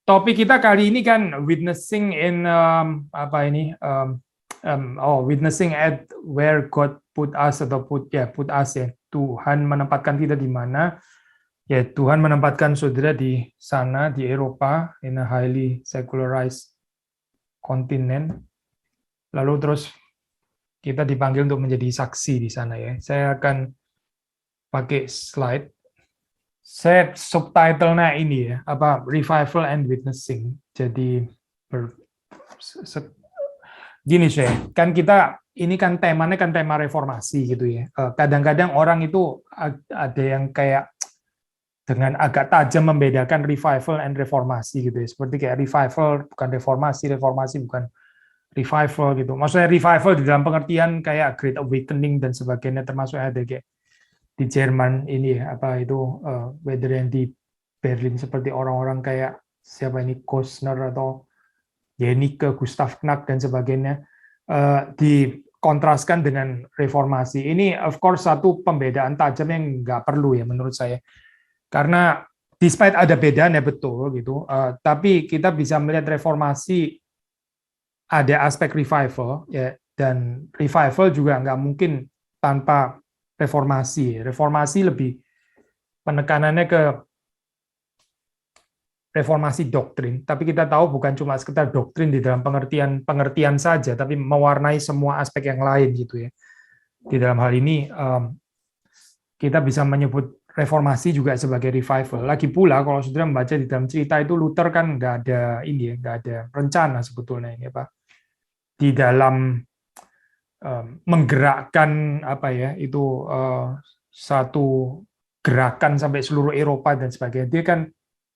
topik kita kali ini kan witnessing in witnessing at where God put us atau put us ya. Tuhan menempatkan kita di mana? Ya, Tuhan menempatkan saudara di sana di Eropa, in a highly secularized continent. Lalu terus kita dipanggil untuk menjadi saksi di sana ya. Saya akan pakai slide. Saya subtitlenya ini ya, revival and witnessing. Jadi gini saya, kan kita ini kan temanya kan tema reformasi gitu ya. Kadang-kadang orang itu ada yang kayak dengan agak tajam membedakan revival and reformasi gitu ya. Seperti kayak revival bukan reformasi, reformasi bukan revival gitu. Maksudnya revival di dalam pengertian kayak Great Awakening dan sebagainya, termasuk ada kayak di Jerman ini ya, whether yang di Berlin seperti orang-orang kayak siapa ini Kostner atau Jennike, Gustav Knack dan sebagainya, dikontraskan dengan reformasi. Ini of course satu pembedaan tajam yang nggak perlu ya menurut saya, karena despite ada bedanya betul gitu, tapi kita bisa melihat reformasi ada aspek revival ya, dan revival juga nggak mungkin tanpa reformasi. Reformasi lebih penekanannya ke reformasi doktrin, tapi kita tahu bukan cuma sekedar doktrin di dalam pengertian saja, tapi mewarnai semua aspek yang lain gitu ya. Di dalam hal ini kita bisa menyebut reformasi juga sebagai revival. Lagi pula kalau saudara membaca di dalam cerita itu, Luther kan nggak ada rencana sebetulnya ini Pak di dalam menggerakkan satu gerakan sampai seluruh Eropa dan sebagainya. Dia kan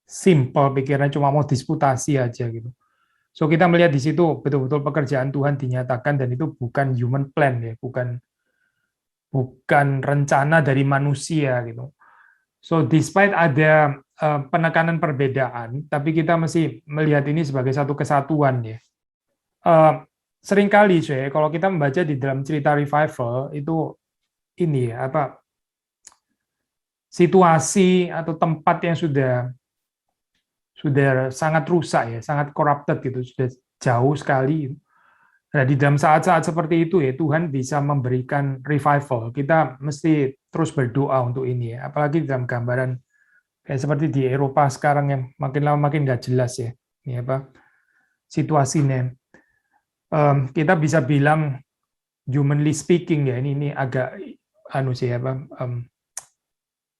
simple pikirannya, cuma mau disputasi aja gitu. So kita melihat di situ betul-betul pekerjaan Tuhan dinyatakan, dan itu bukan human plan ya, bukan rencana dari manusia gitu. So despite ada penekanan perbedaan, tapi kita mesti melihat ini sebagai satu kesatuan ya. Seringkali kalau kita membaca di dalam cerita revival itu ini ya, situasi atau tempat yang sudah sangat rusak ya, sangat corrupted gitu, sudah jauh sekali. Nah, di dalam saat-saat seperti itu ya, Tuhan bisa memberikan revival. Kita mesti terus berdoa untuk ini ya, apalagi dalam gambaran kayak seperti di Eropa sekarang yang makin lama makin nggak jelas ya, ini situasinya. Kita bisa bilang humanly speaking ya, ini agak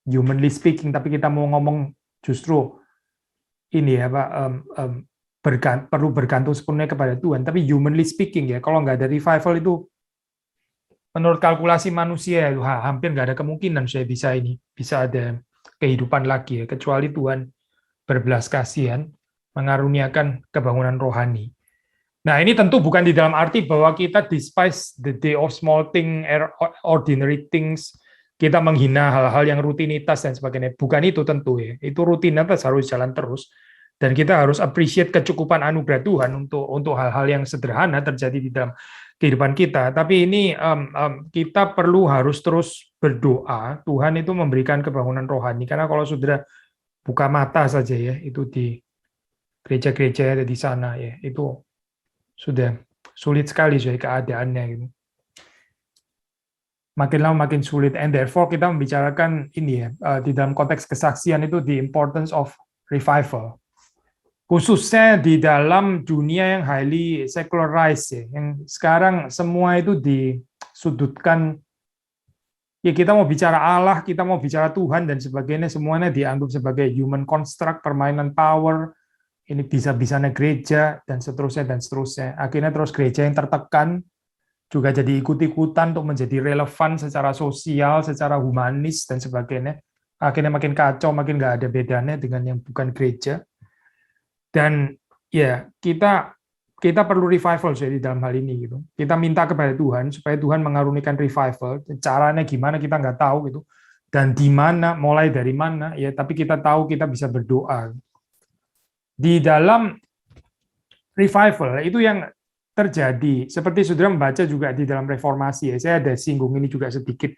humanly speaking, tapi kita mau ngomong justru ini ya perlu bergantung sepenuhnya kepada Tuhan. Tapi humanly speaking ya, kalau nggak ada revival itu menurut kalkulasi manusia ya, hampir nggak ada kemungkinan saya bisa ada kehidupan lagi ya, kecuali Tuhan berbelas kasihan mengaruniakan kebangunan rohani. Nah, ini tentu bukan di dalam arti bahwa kita despise the day of small thing, ordinary things, kita menghina hal-hal yang rutinitas dan sebagainya. Bukan itu tentu ya. Itu rutinitas harus jalan terus. Dan kita harus appreciate kecukupan anugerah Tuhan untuk hal-hal yang sederhana terjadi di dalam kehidupan kita. Tapi ini kita harus terus berdoa, Tuhan itu memberikan kebangunan rohani. Karena kalau saudara buka mata saja ya, itu di gereja-gereja ada di sana ya, itu sudah sulit sekali keadaannya gitu. Makin lama makin sulit, and therefore kita membicarakan ini ya, di dalam konteks kesaksian itu the importance of revival, khususnya di dalam dunia yang highly secularized ya, yang sekarang semua itu disudutkan ya. Kita mau bicara Allah, kita mau bicara Tuhan dan sebagainya, semuanya dianggap sebagai human construct, permainan power. Ini bisa-bisanya gereja, dan seterusnya, dan seterusnya. Akhirnya terus gereja yang tertekan, juga jadi ikut-ikutan untuk menjadi relevan secara sosial, secara humanis, dan sebagainya. Akhirnya makin kacau, makin nggak ada bedanya dengan yang bukan gereja. Dan ya, kita perlu revival di dalam hal ini. Gitu. Kita minta kepada Tuhan, supaya Tuhan mengarunikan revival. Caranya gimana, kita nggak tahu. Gitu. Dan di mana, mulai dari mana, ya. Tapi kita tahu kita bisa berdoa. Di dalam revival itu yang terjadi seperti saudara membaca juga di dalam reformasi ya. Saya ada singgung ini juga sedikit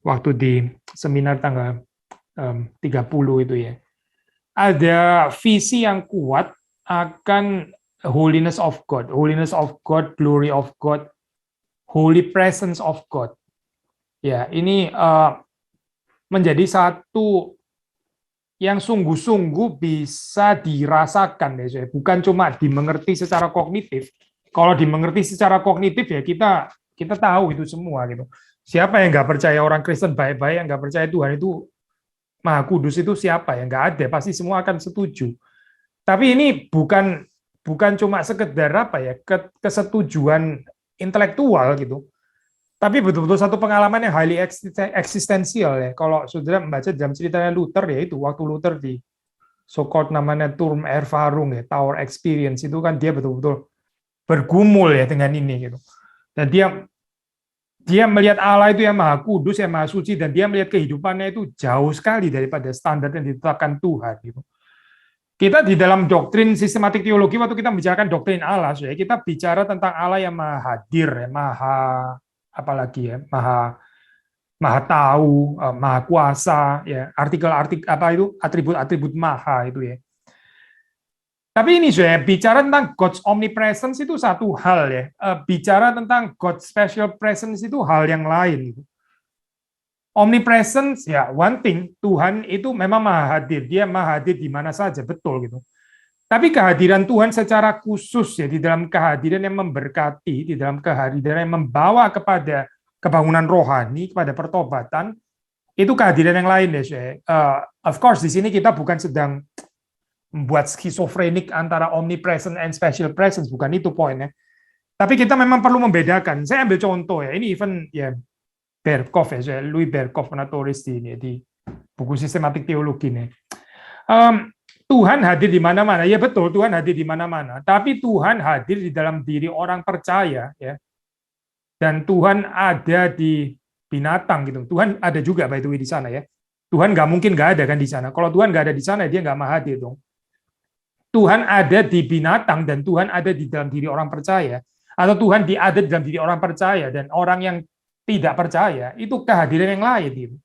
waktu di seminar tanggal 30 itu ya. Ada visi yang kuat akan holiness of God, glory of God, holy presence of God. Ya, ini menjadi satu yang sungguh-sungguh bisa dirasakan, ya, bukan cuma dimengerti secara kognitif. Kalau dimengerti secara kognitif ya kita tahu itu semua gitu. Siapa yang nggak percaya orang Kristen baik-baik, yang nggak percaya Tuhan itu Maha Kudus itu siapa ya? Nggak ada, pasti semua akan setuju. Tapi ini bukan cuma sekedar apa ya kesetujuan intelektual gitu, tapi betul-betul satu pengalaman yang highly eksistensial ya. Kalau saudara membaca dalam ceritanya Luther ya, itu waktu Luther di so-called namanya Turm Erfahrung ya, Tower Experience, itu kan dia betul-betul bergumul ya dengan ini gitu. Dan dia melihat Allah itu yang Maha Kudus, yang Maha Suci, dan dia melihat kehidupannya itu jauh sekali daripada standar yang ditetapkan Tuhan gitu. Kita di dalam doktrin sistematik teologi, waktu kita membicarakan doktrin Allah, ya, kita bicara tentang Allah yang maha hadir, ya, maha apalagi ya, maha tahu, maha kuasa, ya, artikel-artikel apa itu, atribut-atribut maha itu ya. Tapi ini saya bicara tentang God's omnipresence itu satu hal ya. Bicara tentang God's special presence itu hal yang lain. Omnipresence ya one thing, Tuhan itu memang maha hadir, dia maha hadir di mana saja, betul gitu. Tapi kehadiran Tuhan secara khusus ya, di dalam kehadiran yang memberkati, di dalam kehadiran yang membawa kepada kebangunan rohani, kepada pertobatan, itu kehadiran yang lain ya. Of course di sini kita bukan sedang membuat skizofrenik antara omnipresent and special presence, bukan itu poinnya. Tapi kita memang perlu membedakan. Saya ambil contoh ya, ini even ya Berkhof ya, Louis Berkhof pernah tulis di buku sistematik teologi nih. Tuhan hadir di mana-mana, ya betul Tuhan hadir di mana-mana. Tapi Tuhan hadir di dalam diri orang percaya ya, dan Tuhan ada di binatang gitu. Tuhan ada juga by the way di sana ya. Tuhan nggak mungkin nggak ada kan di sana. Kalau Tuhan nggak ada di sana, dia nggak maha hadir dong. Tuhan ada di binatang dan Tuhan ada di dalam diri orang percaya, atau Tuhan ada di dalam diri orang percaya dan orang yang tidak percaya, itu kehadiran yang lain. Gitu.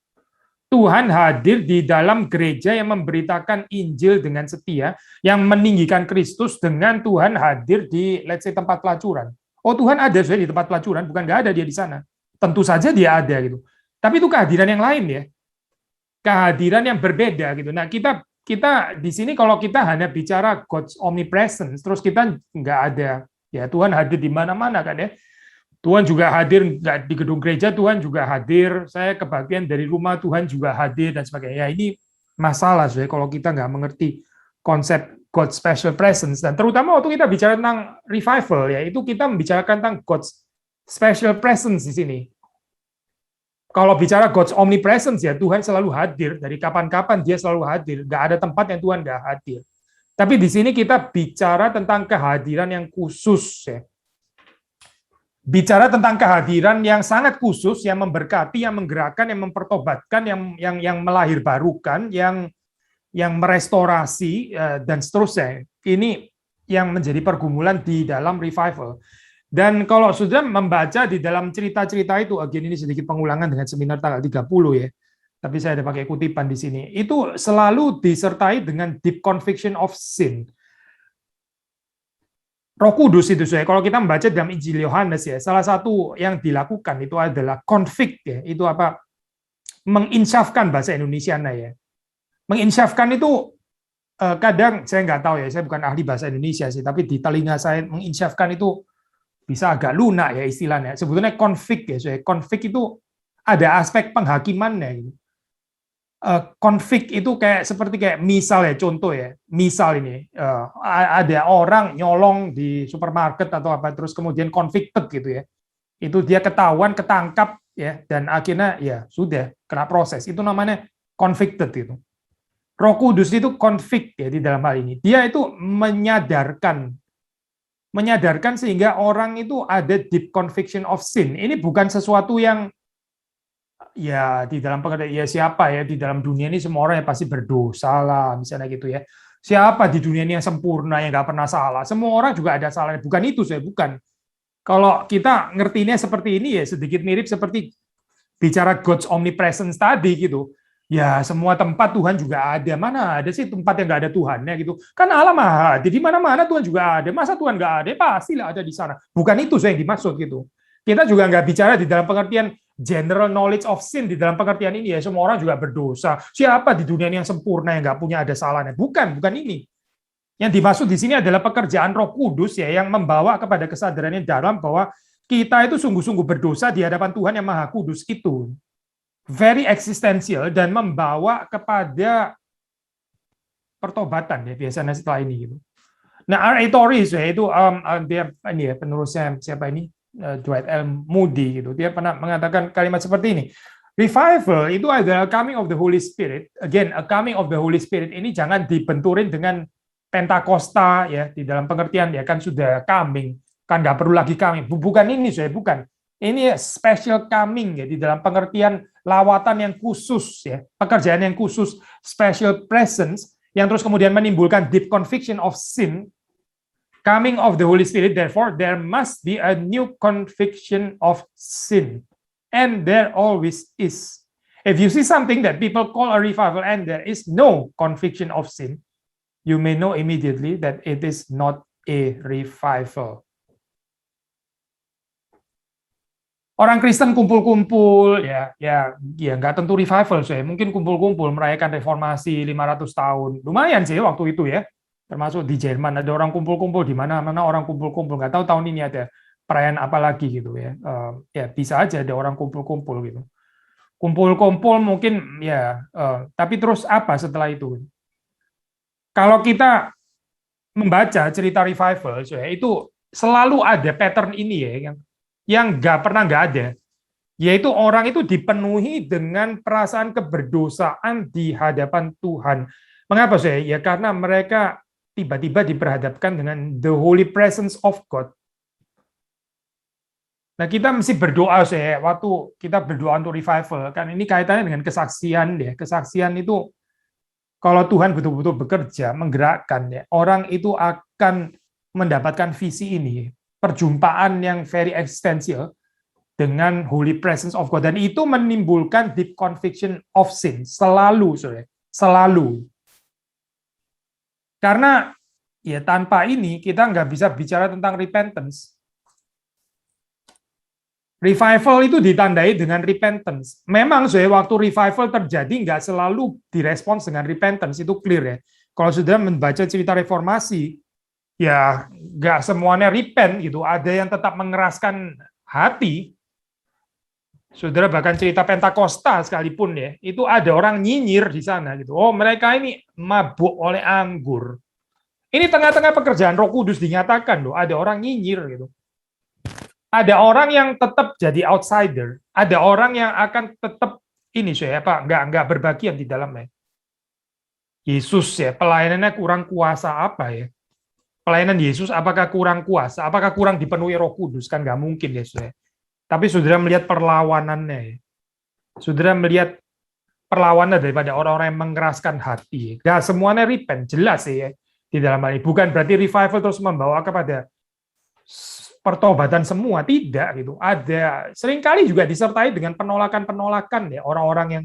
Tuhan hadir di dalam gereja yang memberitakan Injil dengan setia, yang meninggikan Kristus, dengan Tuhan hadir di let's say tempat pelacuran. Oh Tuhan ada di tempat pelacuran, bukan nggak ada dia di sana. Tentu saja dia ada gitu. Tapi itu kehadiran yang lain ya. Kehadiran yang berbeda gitu. Nah, kita di sini kalau kita hanya bicara God's omnipresence, terus kita nggak ada, ya Tuhan hadir di mana-mana kan ya. Tuhan juga hadir nggak di gedung gereja, Tuhan juga hadir. Saya kebagian dari rumah, Tuhan juga hadir dan sebagainya. Ya, ini masalah sih kalau kita nggak mengerti konsep God's special presence. Dan terutama waktu kita bicara tentang revival, ya itu kita membicarakan tentang God's special presence di sini. Kalau bicara God's omnipresence ya Tuhan selalu hadir, dari kapan-kapan dia selalu hadir, nggak ada tempat yang Tuhan nggak hadir. Tapi di sini kita bicara tentang kehadiran yang khusus ya. Bicara tentang kehadiran yang sangat khusus, yang memberkati, yang menggerakkan, yang mempertobatkan, yang melahirbarukan, yang merestorasi dan seterusnya. Ini yang menjadi pergumulan di dalam revival. Dan kalau sudah membaca di dalam cerita-cerita itu, again ini sedikit pengulangan dengan seminar tanggal 30 ya, tapi saya ada pakai kutipan di sini, itu selalu disertai dengan deep conviction of sin. Roh Kudus itu saya, kalau kita membaca dalam Injil Yohanes ya, salah satu yang dilakukan itu adalah convict ya, itu apa? Menginsyafkan bahasa Indonesianya ya. Menginsyafkan itu kadang saya nggak tahu ya, saya bukan ahli bahasa Indonesia sih, tapi di telinga saya menginsyafkan itu bisa agak lunak ya istilahnya. Sebetulnya konflik ya, saya konflik itu ada aspek penghakimannya. Gitu. Konflik itu seperti misal ya, contoh ya, misal ini ada orang nyolong di supermarket atau apa, terus kemudian convicted gitu ya, itu dia ketahuan, ketangkap ya, dan akhirnya ya sudah kena proses, itu namanya convicted itu. Roh Kudus itu konflik ya di dalam hal ini, dia itu menyadarkan sehingga orang itu ada deep conviction of sin. Ini bukan sesuatu yang ya di dalam pengertian ya siapa ya di dalam dunia ini semua orang yang pasti berdosa lah misalnya gitu ya. Siapa di dunia ini yang sempurna yang nggak pernah salah? Semua orang juga ada salahnya. Bukan itu saya bukan. Kalau kita ngertinya seperti ini ya sedikit mirip seperti bicara God's omnipresence tadi gitu. Ya, semua tempat Tuhan juga ada. Mana ada sih tempat yang nggak ada Tuhannya gitu? Kan Allah Maha. Jadi mana-mana Tuhan juga ada. Masa Tuhan nggak ada? Pastilah ada di sana. Bukan itu saya yang dimaksud gitu. Kita juga nggak bicara di dalam pengertian general knowledge of sin di dalam pengertian ini ya. Semua orang juga berdosa. Siapa di dunia ini yang sempurna yang nggak punya ada salahnya? Bukan ini. Yang dimaksud di sini adalah pekerjaan Roh Kudus ya yang membawa kepada kesadaran yang dalam bahwa kita itu sungguh-sungguh berdosa di hadapan Tuhan yang Maha Kudus itu. Very eksistensial dan membawa kepada pertobatan ya biasanya setelah ini gitu. Nah, R.A. Torrey yaitu dia ini ya penerusnya siapa ini Dwight L. Moody gitu. Dia pernah mengatakan kalimat seperti ini. Revival itu adalah coming of the Holy Spirit. Again, a coming of the Holy Spirit ini jangan dibenturin dengan Pentakosta ya di dalam pengertian ya kan sudah coming, kan nggak perlu lagi coming. Bukan ini saya bukan. Ini special coming ya di dalam pengertian lawatan yang khusus ya, pekerjaan yang khusus, special presence yang terus kemudian menimbulkan deep conviction of sin, coming of the Holy Spirit. Therefore, there must be a new conviction of sin, and there always is. If you see something that people call a revival and there is no conviction of sin, you may know immediately that it is not a revival. Orang Kristen kumpul-kumpul ya nggak tentu revival saya mungkin kumpul-kumpul merayakan reformasi 500 tahun lumayan sih waktu itu ya termasuk di Jerman ada orang kumpul-kumpul di mana-mana orang kumpul-kumpul nggak tahu tahun ini ada perayaan apa lagi gitu ya ya bisa aja ada orang kumpul-kumpul gitu kumpul-kumpul mungkin ya tapi terus apa setelah itu kalau kita membaca cerita revival saya itu selalu ada pattern ini ya yang nggak ada, yaitu orang itu dipenuhi dengan perasaan keberdosaan di hadapan Tuhan. Mengapa saya? Ya karena mereka tiba-tiba diperhadapkan dengan the holy presence of God. Nah kita mesti berdoa saya waktu kita berdoa untuk revival kan ini kaitannya dengan kesaksian ya. Kesaksian itu kalau Tuhan betul-betul bekerja menggerakkan ya orang itu akan mendapatkan visi ini. Perjumpaan yang very existential dengan holy presence of God dan itu menimbulkan deep conviction of sin selalu karena ya tanpa ini kita nggak bisa bicara tentang repentance. Revival itu ditandai dengan repentance. Memang waktu revival terjadi nggak selalu direspons dengan repentance itu clear ya. Kalau sudah membaca cerita reformasi ya nggak semuanya repent gitu, ada yang tetap mengeraskan hati. Saudara bahkan cerita Pentakosta sekalipun ya, itu ada orang nyinyir di sana gitu. Oh mereka ini mabuk oleh anggur. Ini tengah-tengah pekerjaan Roh Kudus dinyatakan loh, ada orang nyinyir gitu. Ada orang yang tetap jadi outsider, ada orang yang akan tetap ini nggak berbagian di dalamnya. Yesus ya pelayanannya kurang kuasa apa ya? Pelayanan Yesus apakah kurang kuasa? Apakah kurang dipenuhi Roh Kudus? Kan nggak mungkin ya, saudara. Tapi saudara melihat perlawanannya. Saudara melihat perlawanan daripada orang-orang yang mengeraskan hati. Nggak semuanya repent, jelas ya di dalam hal ini. Bukan berarti revival terus membawa kepada pertobatan semua, tidak gitu. Ada seringkali juga disertai dengan penolakan-penolakan ya orang-orang yang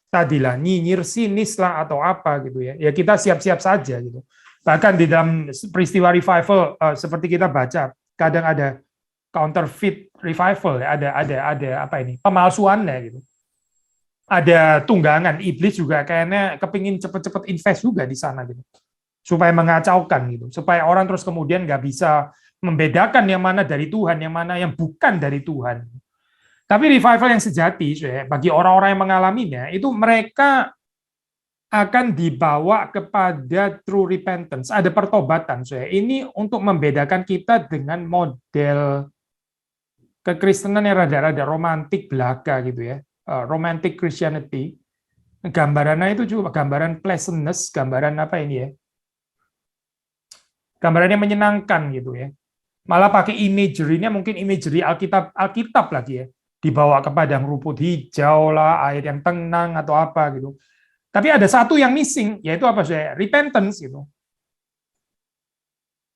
tadilah nyinyir, sinis lah atau apa gitu ya. Ya kita siap-siap saja gitu. Bahkan di dalam peristiwa revival seperti kita baca, kadang ada counterfeit revival, ada apa ini pemalsuannya gitu. Ada tunggangan, iblis juga kayaknya kepingin cepet-cepet invest juga di sana gitu, supaya mengacaukan gitu, supaya orang terus kemudian nggak bisa membedakan yang mana dari Tuhan, yang mana yang bukan dari Tuhan. Tapi revival yang sejati, bagi orang-orang yang mengalaminya, itu mereka akan dibawa kepada true repentance, ada pertobatan. Ini untuk membedakan kita dengan model kekristenan yang rada-rada romantik belaka gitu ya, romantic Christianity. Gambarannya itu juga gambaran pleasantness, gambaran apa ini ya? Gambarannya menyenangkan gitu ya. Malah pakai imagery-nya mungkin imagery Alkitab lagi ya. Dibawa ke padang rumput hijau lah, air yang tenang atau apa gitu. Tapi ada satu yang missing, yaitu apa saya? Repentance gitu.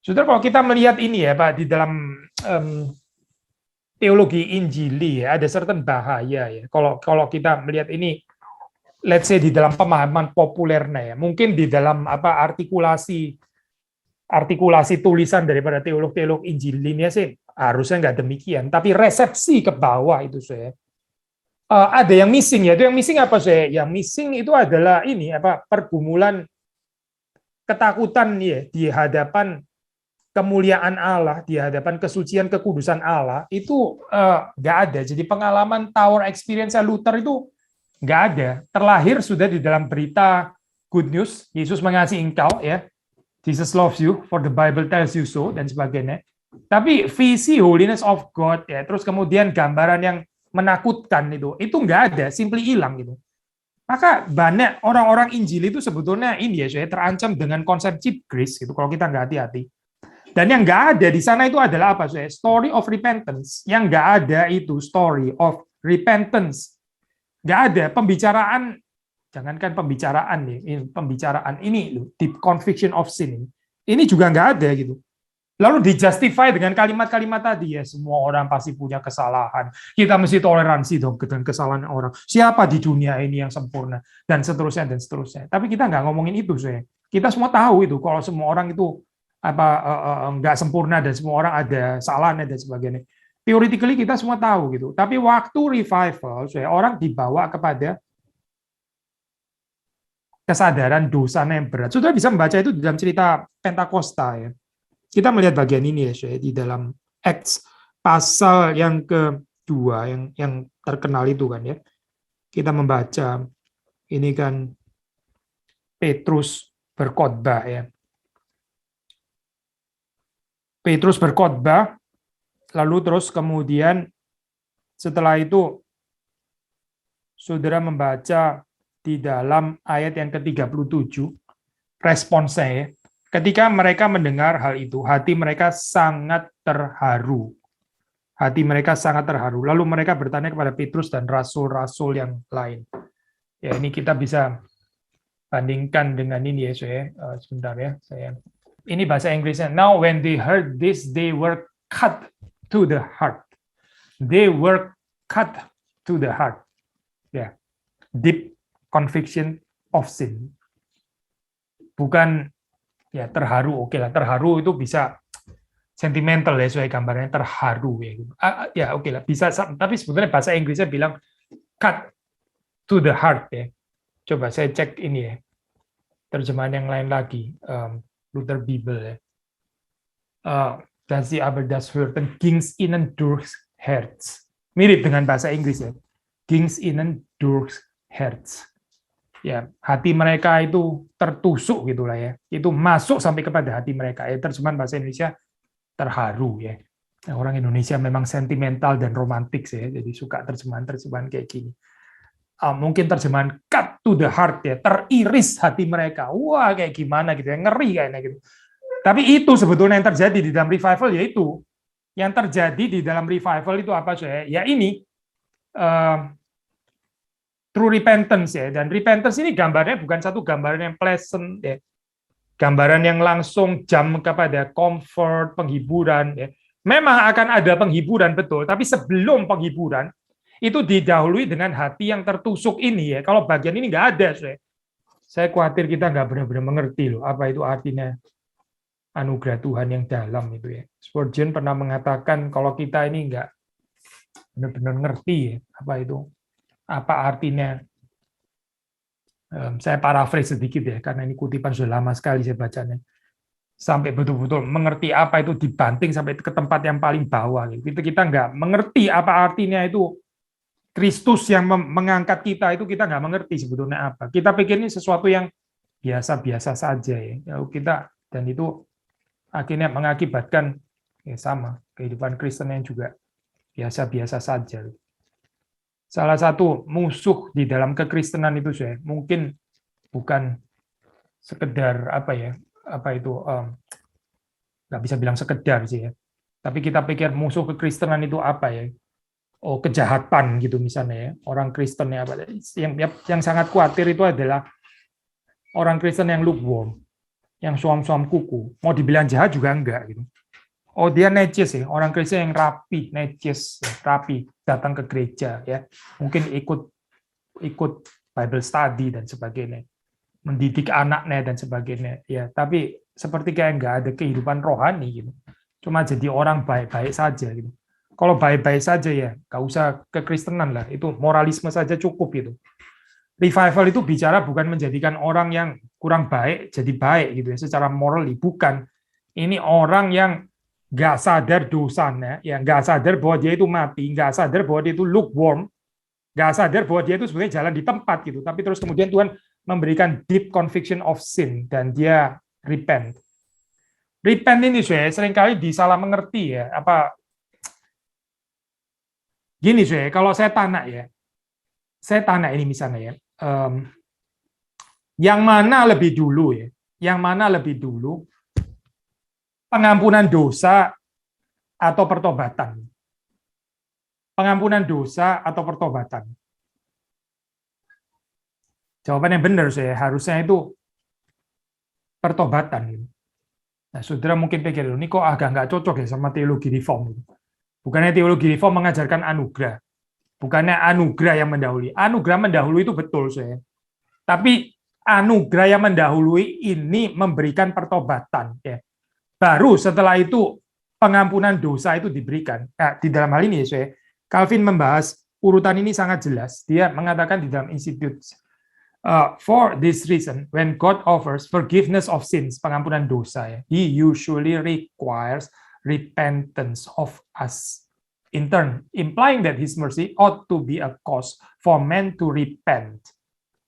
Saudara, kalau kita melihat ini ya Pak di dalam teologi Injili ya, ada certain bahaya ya. Kalau kita melihat ini let's say di dalam pemahaman populernya ya, mungkin di dalam artikulasi tulisan daripada teolog-teolog Injil ini sih harusnya nggak demikian, tapi resepsi ke bawah itu saya ada yang missing ya. Itu yang missing apa saya? Yang missing itu adalah ini pergumulan ketakutan ya di hadapan kemuliaan Allah, di hadapan kesucian kekudusan Allah itu nggak ada. Jadi pengalaman Tower Experience Luther itu nggak ada. Terlahir sudah di dalam berita good news, Yesus mengasihi engkau ya. Jesus loves you, for the Bible tells you so, dan sebagainya. Tapi visi holiness of God, ya, terus kemudian gambaran yang menakutkan itu nggak ada, simply hilang gitu. Maka banyak orang-orang Injil itu sebetulnya ini ya, saya terancam dengan konsep cheap grace gitu, kalau kita nggak hati-hati. Dan yang nggak ada di sana itu adalah apa, saya? Story of repentance. Yang nggak ada itu story of repentance. Nggak ada pembicaraan. Jangankan pembicaraan ini deep conviction of sin ini juga nggak ada gitu. Lalu dijustify dengan kalimat-kalimat tadi ya, semua orang pasti punya kesalahan. Kita mesti toleransi dong dengan kesalahan orang. Siapa di dunia ini yang sempurna dan seterusnya dan seterusnya. Tapi kita nggak ngomongin itu saya. Kita semua tahu itu kalau semua orang itu nggak sempurna dan semua orang ada salahnya dan sebagainya. Theoretically kita semua tahu gitu. Tapi waktu revival saya orang dibawa kepada kesadaran dosanya yang berat. Sudah bisa membaca itu di dalam cerita Pentakosta ya. Kita melihat bagian ini ya, di dalam Acts pasal yang kedua yang terkenal itu kan ya. Kita membaca ini kan Petrus berkhotbah ya. Petrus berkhotbah lalu terus kemudian setelah itu saudara membaca di dalam ayat yang ke-37, responsnya ya, ketika mereka mendengar hal itu, hati mereka sangat terharu. Hati mereka sangat terharu. Lalu mereka bertanya kepada Petrus dan rasul-rasul yang lain. Ya, ini kita bisa bandingkan dengan ini ya, saya. Sebentar ya, saya. Ini bahasa Inggrisnya. Now when they heard this, they were cut to the heart. They were cut to the heart. Ya, deep conviction of sin. Bukan ya terharu, oke lah, terharu itu bisa sentimental ya, sesuai gambarnya terharu ya. Ya oke lah, bisa, tapi sebetulnya bahasa Inggrisnya bilang cut to the heart ya. Coba saya cek ini ya, terjemahan yang lain lagi, Luther Bible ya. Das die aber das hörten, ging's ihnen durchs Herz. Mirip dengan bahasa Inggris ya. Ging's ihnen durchs Herz. Ya, hati mereka itu tertusuk gitulah ya. Itu masuk sampai kepada hati mereka. Ya, terjemahan bahasa Indonesia terharu ya. Nah, orang Indonesia memang sentimental dan romantik ya. Jadi suka terjemahan-terjemahan kayak gini. Mungkin terjemahan cut to the heart ya, teriris hati mereka. Wah, kayak gimana gitu ya, ngeri kayaknya gitu. Tapi itu sebetulnya yang terjadi di dalam revival, yaitu yang terjadi di dalam revival itu apa saya? Ya ini true repentance ya, dan repentance ini gambarnya bukan satu gambaran yang pleasant ya, gambaran yang langsung jam kepada comfort, penghiburan ya. Memang akan ada penghiburan betul, tapi sebelum penghiburan itu didahului dengan hati yang tertusuk ini ya. Kalau bagian ini nggak ada, saya khawatir kita nggak benar-benar mengerti loh apa itu artinya anugerah Tuhan yang dalam itu ya. Spurgeon pernah mengatakan kalau kita ini nggak benar-benar ngerti ya, apa artinya, saya paraphrase sedikit ya, karena ini kutipan sudah lama sekali saya bacanya, sampai betul-betul mengerti apa itu dibanting sampai ke tempat yang paling bawah. Kita nggak mengerti apa artinya itu Kristus yang mengangkat kita, itu kita nggak mengerti sebetulnya apa. Kita pikir ini sesuatu yang biasa-biasa saja ya. Kita, dan itu akhirnya mengakibatkan ya sama kehidupan Kristen yang juga biasa-biasa saja. Salah satu musuh di dalam kekristenan itu saya mungkin bukan sekedar nggak bisa bilang sekedar sih ya, tapi kita pikir musuh kekristenan itu apa ya, kejahatan gitu misalnya ya, orang Kristen ya, yang sangat khawatir itu adalah orang Kristen yang lukewarm, yang suam-suam kuku, mau dibilang jahat juga enggak gitu. Oh dia necis ya, orang Kristen yang rapi, necis, rapi, datang ke gereja ya, mungkin ikut Bible study dan sebagainya, mendidik anaknya dan sebagainya. Ya, tapi seperti kayak nggak ada kehidupan rohani gitu. Cuma jadi orang baik-baik saja gitu. Kalau baik-baik saja ya, nggak usah kekristenan lah. Itu moralisme saja cukup gitu. Revival itu bicara bukan menjadikan orang yang kurang baik jadi baik gitu ya, secara morally. Bukan. Ini orang yang nggak sadar dosanya, ya nggak sadar bahwa dia itu mati, nggak sadar bahwa dia itu lukewarm, nggak sadar bahwa dia itu sebenarnya jalan di tempat gitu. Tapi terus kemudian Tuhan memberikan deep conviction of sin dan dia repent. Repent ini saya seringkali disalah mengerti ya. Apa gini saya, kalau saya tanya ini misalnya ya, yang mana lebih dulu ya? Yang mana lebih dulu? Pengampunan dosa atau pertobatan? Pengampunan dosa atau pertobatan? Jawaban yang benar saya harusnya itu pertobatan. Nah, saudara mungkin pikir ini kok agak nggak cocok ya sama teologi reform. Bukannya teologi reform mengajarkan anugerah, bukannya anugerah yang mendahului. Anugerah mendahului itu betul saya. Tapi anugerah yang mendahului ini memberikan pertobatan. Ya. Baru setelah itu pengampunan dosa itu diberikan. Nah, di dalam hal ini saya, Calvin membahas urutan ini sangat jelas. Dia mengatakan di dalam Institute, for this reason, when God offers forgiveness of sins, pengampunan dosa, ya, He usually requires repentance of us. In turn, implying that His mercy ought to be a cause for men to repent.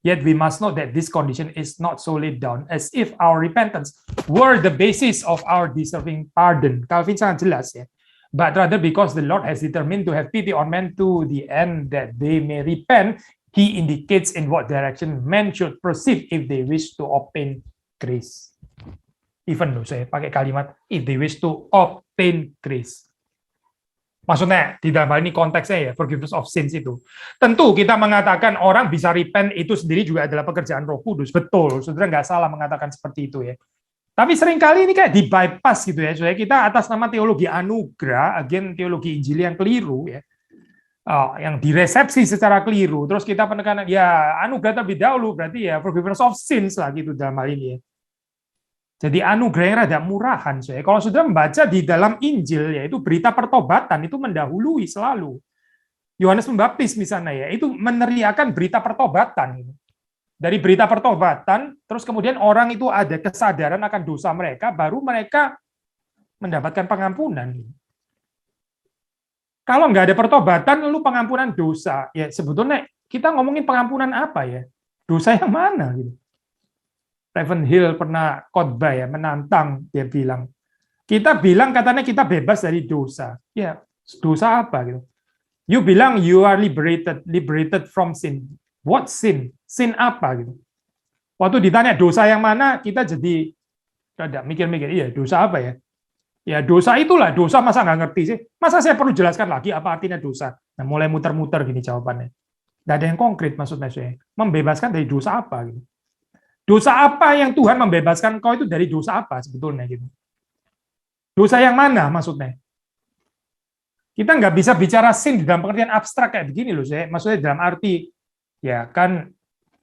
Yet we must note that this condition is not so laid down as if our repentance were the basis of our deserving pardon. Calvin sangat jelas ya. But rather because the Lord has determined to have pity on men to the end that they may repent, He indicates in what direction men should proceed if they wish to obtain grace. Even loh saya pakai kalimat if they wish to obtain grace. Maksudnya di dalam hal ini konteksnya ya forgiveness of sins itu. Tentu kita mengatakan orang bisa repent itu sendiri juga adalah pekerjaan Roh Kudus. Betul, saudara nggak salah mengatakan seperti itu ya. Tapi seringkali ini kayak di bypass gitu ya. Soalnya kita atas nama teologi anugerah, again teologi Injil yang keliru ya. Yang diresepsi secara keliru. Terus kita penekanan ya anugerah terlebih dahulu berarti ya forgiveness of sins lah gitu dalam hal ini ya. Jadi anugerah yang rada murahan. Kalau sudah membaca di dalam Injil, yaitu berita pertobatan itu mendahului selalu. Yohanes Pembaptis misalnya ya, itu meneriakan berita pertobatan. Dari berita pertobatan, terus kemudian orang itu ada kesadaran akan dosa mereka, baru mereka mendapatkan pengampunan. Kalau nggak ada pertobatan, lalu pengampunan dosa. Ya sebetulnya kita ngomongin pengampunan apa ya? Dosa yang mana gitu? Ravenhill pernah khotbah ya, menantang, dia bilang. Kita bilang katanya kita bebas dari dosa. Ya, dosa apa gitu? You bilang you are liberated from sin. What sin? Sin apa gitu? Waktu ditanya dosa yang mana, kita jadi rada mikir-mikir, iya dosa apa ya? Ya dosa itulah, dosa masa nggak ngerti sih? Masa saya perlu jelaskan lagi apa artinya dosa? Nah, mulai muter-muter gini jawabannya. Nggak ada yang konkret maksudnya saya. Membebaskan dari dosa apa gitu? Dosa apa yang Tuhan membebaskan kau itu dari dosa apa sebetulnya gitu? Dosa yang mana maksudnya? Kita nggak bisa bicara sin di dalam pengertian abstrak kayak begini loh, saya. Maksudnya dalam arti ya kan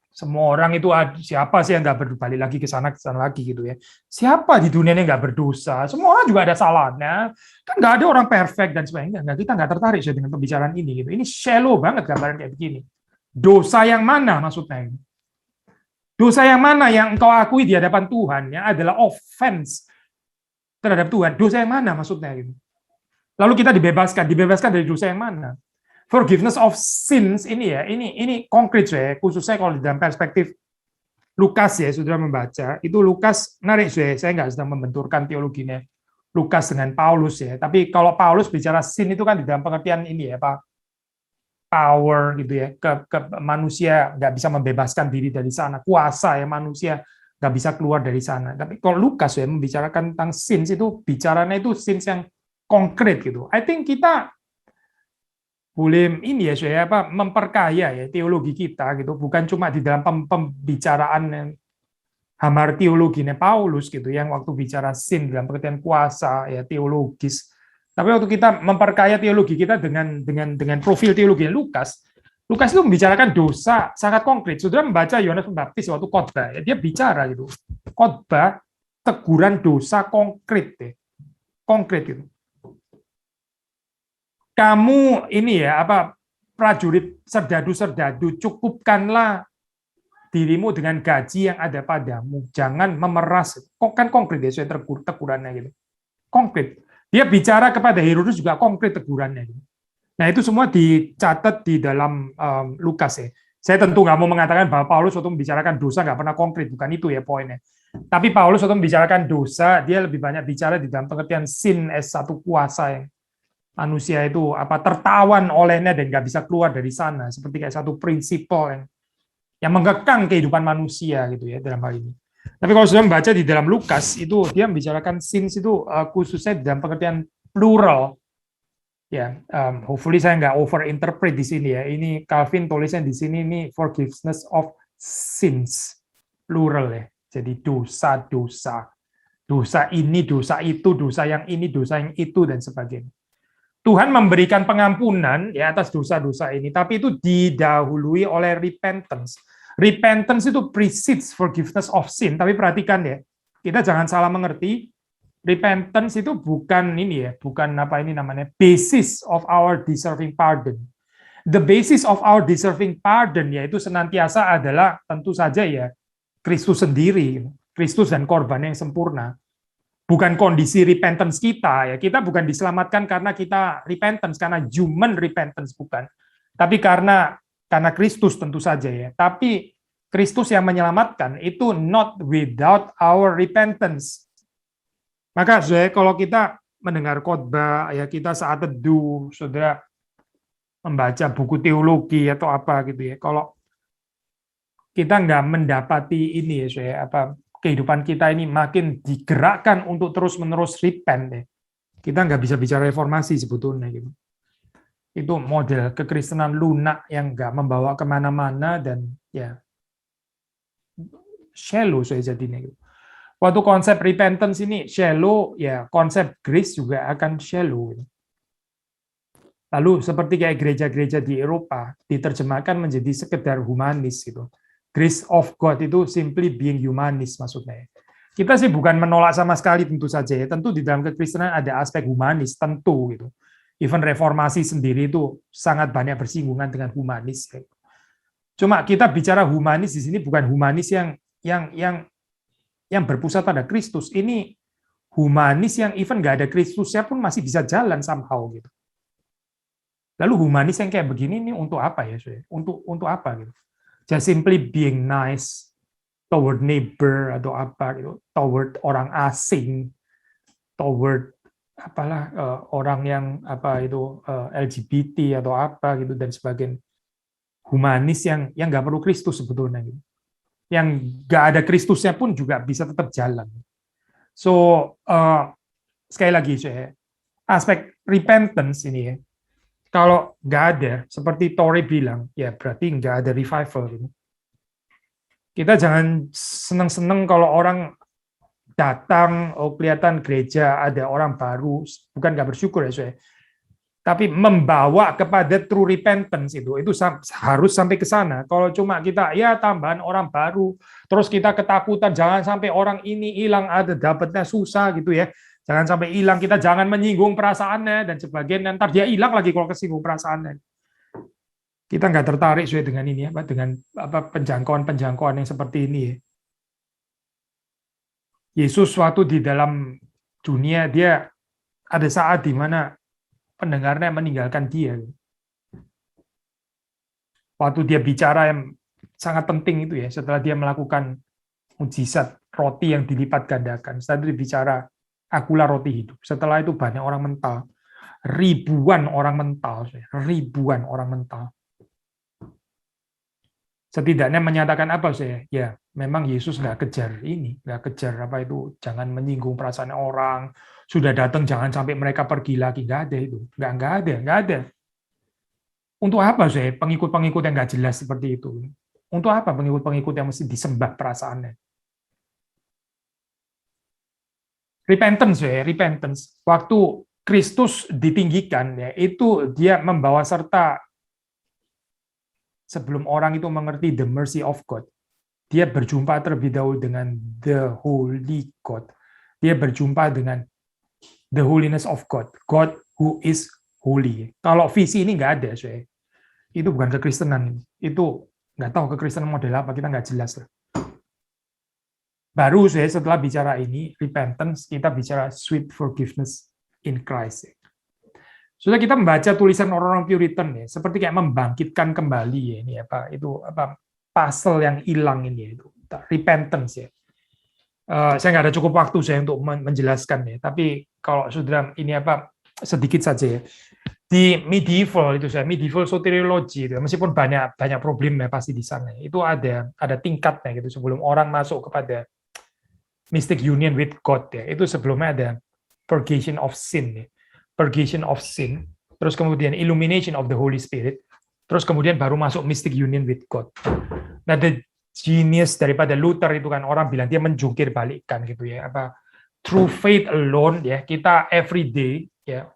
semua orang itu siapa sih yang nggak berbalik lagi ke sana lagi gitu ya? Siapa di dunia ini nggak berdosa? Semua orang juga ada salahnya. Kan nggak ada orang perfect dan sebagainya. Nggak, kita nggak tertarik saya dengan pembicaraan ini gitu. Ini shallow banget gambaran kayak begini. Dosa yang mana maksudnya? Dosa yang mana yang engkau akui di hadapan Tuhan ya adalah offense terhadap Tuhan. Dosa yang mana maksudnya gitu. Lalu kita dibebaskan dari dosa yang mana? Forgiveness of sins ini ya, ini konkret ya, khususnya kalau di dalam perspektif Lukas ya, sudah membaca, itu Lukas menarik saya nggak sedang membenturkan teologinya Lukas dengan Paulus ya, tapi kalau Paulus bicara sin itu kan di dalam pengertian ini ya, Pak, power gitu ya, ke manusia nggak bisa membebaskan diri dari sana, kuasa ya manusia nggak bisa keluar dari sana. Tapi kalau Lukas ya membicarakan tentang sins itu bicaranya itu sins yang konkret gitu. I think kita boleh ini ya saya apa memperkaya ya teologi kita gitu, bukan cuma di dalam pembicaraan hamar teologinya Paulus gitu yang waktu bicara sin dalam pengertian kuasa ya teologis. Tapi waktu kita memperkaya teologi kita dengan profil teologi Lukas, Lukas itu membicarakan dosa sangat konkret. Saudara membaca Yohanes Pembaptis waktu khotbah, ya, dia bicara gitu. Khotbah teguran dosa konkret, ya. Konkret itu. Kamu ini ya apa prajurit serdadu-serdadu, cukupkanlah dirimu dengan gaji yang ada padamu. Jangan memeras. Kok kan konkret ya saya tegurannya gitu. Konkret. Dia bicara kepada Herodes juga konkret tegurannya gitu. Nah, itu semua dicatat di dalam Lukas ya. Saya tentu nggak mau mengatakan bahwa Paulus waktu membicarakan dosa nggak pernah konkret, bukan itu ya poinnya. Tapi Paulus waktu membicarakan dosa, dia lebih banyak bicara di dalam pengertian sin as satu kuasa yang manusia itu apa tertawan olehnya dan nggak bisa keluar dari sana, seperti kayak satu prinsipal yang mengekang kehidupan manusia gitu ya dalam hal ini. Tapi kalau sudah membaca di dalam Lukas itu dia membicarakan sins itu khususnya dalam pengertian plural. Ya, hopefully saya nggak over interpret di sini ya. Ini Calvin tulisnya di sini ini forgiveness of sins plural ya. Jadi dosa-dosa, dosa ini, dosa itu, dosa yang ini, dosa yang itu dan sebagainya. Tuhan memberikan pengampunan ya atas dosa-dosa ini, tapi itu didahului oleh repentance. Repentance itu precedes forgiveness of sin. Tapi perhatikan ya, kita jangan salah mengerti. Repentance itu bukan ini ya, bukan apa ini namanya basis of our deserving pardon. The basis of our deserving pardon yaitu senantiasa adalah tentu saja ya Kristus sendiri, Kristus dan korban yang sempurna. Bukan kondisi repentance kita ya, kita bukan diselamatkan karena kita repentance, karena human repentance bukan. Tapi karena Kristus tentu saja ya. Tapi Kristus yang menyelamatkan itu not without our repentance. Maka saudara, kalau kita mendengar khotbah, ya kita saat teduh, saudara membaca buku teologi atau apa gitu ya. Kalau kita nggak mendapati ini ya, saudara, apa kehidupan kita ini makin digerakkan untuk terus-menerus repent ya. Kita nggak bisa bicara reformasi sebetulnya gitu. Itu model kekristenan lunak yang nggak membawa kemana-mana dan ya shallow saya jadinya gitu. Waktu konsep repentance ini shallow, ya konsep grace juga akan shallow. Lalu seperti kayak gereja-gereja di Eropa, diterjemahkan menjadi sekedar humanis gitu. Grace of God itu simply being humanis maksudnya. Kita sih bukan menolak sama sekali tentu saja ya. Tentu di dalam kekristenan ada aspek humanis, tentu gitu. Even reformasi sendiri itu sangat banyak bersinggungan dengan humanis. Ya. Cuma kita bicara humanis di sini bukan humanis yang berpusat pada Kristus. Ini humanis yang even nggak ada Kristusnya pun masih bisa jalan somehow gitu. Lalu humanis yang kayak begini ini untuk apa ya? Untuk apa gitu? Just simply being nice toward neighbor atau apa gitu, toward orang asing, toward apalah orang yang apa itu LGBT atau apa gitu dan sebagainya. Humanis yang nggak perlu Kristus sebetulnya gitu. Yang nggak ada Kristusnya pun juga bisa tetap jalan. So sekali lagi saya aspek repentance ini ya, kalau nggak ada seperti Torrey bilang ya berarti nggak ada revival. Gitu. Kita jangan seneng-seneng kalau orang datang, oh kelihatan gereja ada orang baru, bukan nggak bersyukur ya saya. Tapi membawa kepada true repentance itu harus sampai ke sana. Kalau cuma kita ya tambahan orang baru, terus kita ketakutan jangan sampai orang ini hilang, ada dapatnya susah gitu ya. Jangan sampai hilang, kita jangan menyinggung perasaannya dan sebagainya. Ntar dia hilang lagi kalau kesinggung perasaannya. Kita nggak tertarik sesuai dengan ini ya, dengan apa penjangkauan yang seperti ini ya. Yesus waktu di dalam dunia dia ada saat di mana pendengarnya meninggalkan dia. Waktu dia bicara yang sangat penting itu ya, setelah dia melakukan mujizat roti yang dilipat gandakan. Setelah itu bicara, akulah roti hidup. Setelah itu banyak orang mental. Ribuan orang mental. Ribuan orang mental. Setidaknya menyatakan apa saya? Ya, memang Yesus nggak kejar ini. Nggak kejar apa itu. Jangan menyinggung perasaan orang. Sudah datang, jangan sampai mereka pergi lagi. Nggak ada itu. Nggak ada. Untuk apa saya pengikut-pengikut yang nggak jelas seperti itu? Untuk apa pengikut-pengikut yang mesti disembah perasaannya? Repentance. Waktu Kristus ditinggikan, ya itu dia membawa serta sebelum orang itu mengerti the mercy of God, dia berjumpa terlebih dahulu dengan the holy God. Dia berjumpa dengan the holiness of God, God who is holy. Kalau visi ini nggak ada, saya. Itu bukan kekristenan. Itu nggak tahu kekristenan model apa, kita nggak jelas lah. Baru saya setelah bicara ini, repentance, kita bicara sweet forgiveness in Christ. Sudah kita membaca tulisan orang-orang Puritan ya, seperti kayak membangkitkan kembali ya ini apa itu apa puzzle yang hilang ini itu repentance ya. Saya nggak ada cukup waktu saya untuk menjelaskan ya, tapi kalau sudah ini apa sedikit saja ya. Di medieval itu saya medieval soteriology itu meskipun banyak problem ya pasti di sana. Itu ada tingkatnya gitu sebelum orang masuk kepada mystic union with God ya. Itu sebelumnya ada purgation of sin ya. Purgation of sin, terus kemudian illumination of the Holy Spirit, terus kemudian baru masuk mystic union with God. Nah, the genius daripada Luther itu kan orang bilang dia menjungkir balikkan gitu ya, apa through faith alone ya, kita everyday ya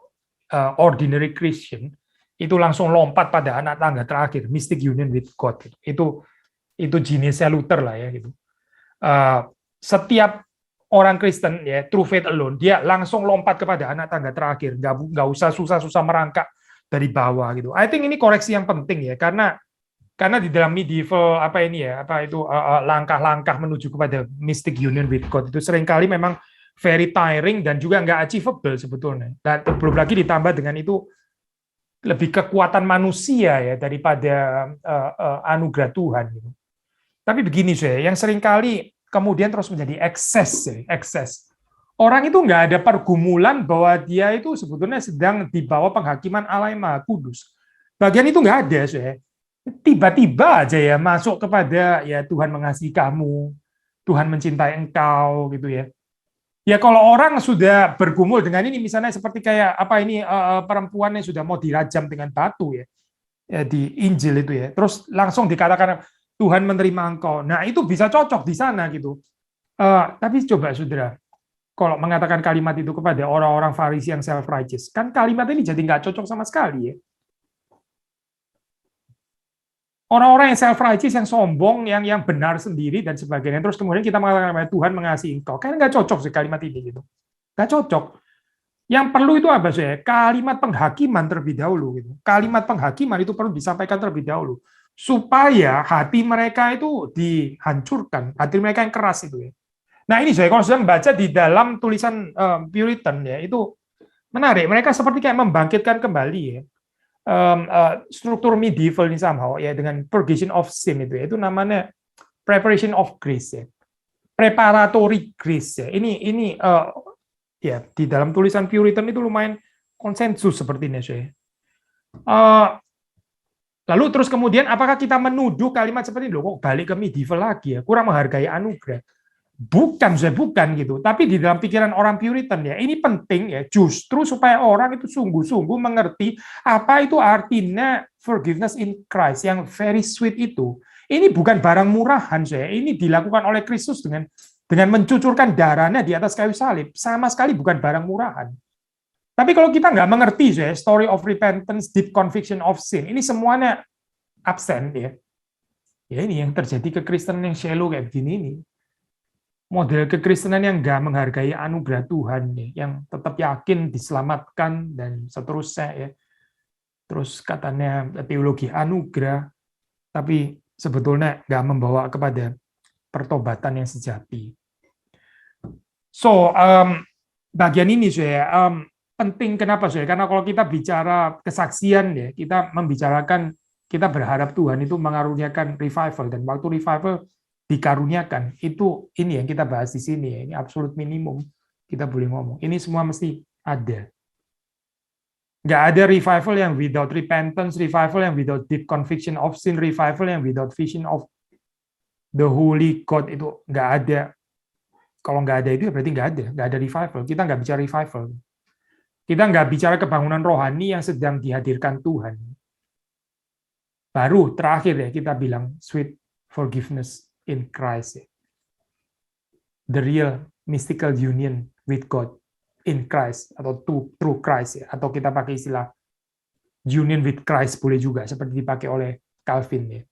ordinary Christian itu langsung lompat pada anak tangga terakhir mystic union with God gitu. Itu geniusnya Luther lah ya gitu. Setiap orang Kristen ya true faith alone dia langsung lompat kepada anak tangga terakhir, nggak usah susah-susah merangkak dari bawah gitu. I think ini koreksi yang penting ya karena di dalam medieval apa ini ya apa itu langkah-langkah menuju kepada mystic union with God itu seringkali memang very tiring dan juga nggak achievable sebetulnya. Dan belum lagi ditambah dengan itu lebih kekuatan manusia ya daripada anugerah Tuhan gitu. Tapi begini saya, yang seringkali kemudian terus menjadi ekses. Orang itu nggak ada pergumulan bahwa dia itu sebetulnya sedang di bawah penghakiman Allah yang Maha Kudus. Bagian itu nggak ada, saya. Tiba-tiba aja ya masuk kepada ya Tuhan mengasihi kamu, Tuhan mencintai engkau gitu ya. Ya kalau orang sudah bergumul dengan ini misalnya seperti kayak apa ini perempuan yang sudah mau dirajam dengan batu ya di Injil itu ya. Terus langsung dikatakan Tuhan menerima engkau. Nah, itu bisa cocok di sana gitu. Tapi coba saudara, kalau mengatakan kalimat itu kepada orang-orang Farisi yang self-righteous, kan kalimat ini jadi nggak cocok sama sekali ya. Orang-orang yang self-righteous, yang sombong, yang benar sendiri, dan sebagainya. Terus kemudian kita mengatakan Tuhan mengasihi engkau. Kan nggak cocok sih kalimat ini gitu. Nggak cocok. Yang perlu itu apa sih? Kalimat penghakiman terlebih dahulu. Gitu. Kalimat penghakiman itu perlu disampaikan terlebih dahulu. Supaya hati mereka itu dihancurkan, hati mereka yang keras itu ya. Nah ini saya kalau sudah membaca di dalam tulisan Puritan ya itu menarik. Mereka seperti kayak membangkitkan kembali ya struktur medieval ini somehow ya dengan purgation of sin itu ya. Itu namanya preparation of grace ya, preparatory grace ya. Ini ya di dalam tulisan Puritan itu lumayan konsensus seperti ini saya. Lalu terus kemudian apakah kita menuduh kalimat seperti ini, loh kok balik ke medieval lagi ya, kurang menghargai anugerah. Bukan gitu. Tapi di dalam pikiran orang Puritan ya, ini penting ya, justru supaya orang itu sungguh-sungguh mengerti apa itu artinya forgiveness in Christ yang very sweet itu. Ini bukan barang murahan saya, ini dilakukan oleh Kristus dengan mencucurkan darahnya di atas kayu salib, sama sekali bukan barang murahan. Tapi kalau kita nggak mengerti ya, story of repentance, deep conviction of sin, ini semuanya absen ya. Ya ini yang terjadi kekristenan yang shallow kayak begini ini. Model kekristenan yang nggak menghargai anugerah Tuhan ya, yang tetap yakin diselamatkan dan seterusnya ya. Terus katanya teologi anugerah, tapi sebetulnya nggak membawa kepada pertobatan yang sejati. So bagian ini saya penting kenapa saya? Karena kalau kita bicara kesaksian ya, kita membicarakan kita berharap Tuhan itu mengaruniakan revival dan waktu revival dikaruniakan itu ini yang kita bahas di sini ya. Ini absolut minimum kita boleh ngomong. Ini semua mesti ada. Nggak ada revival yang without repentance, revival yang without deep conviction of sin, revival yang without vision of the holy God itu nggak ada. Kalau nggak ada itu berarti nggak ada revival. Kita nggak bicara revival. Kita nggak bicara kebangunan rohani yang sedang dihadirkan Tuhan. Baru terakhir ya kita bilang sweet forgiveness in Christ. The real mystical union with God in Christ atau through Christ ya. Atau kita pakai istilah union with Christ boleh juga seperti dipakai oleh Calvin ya.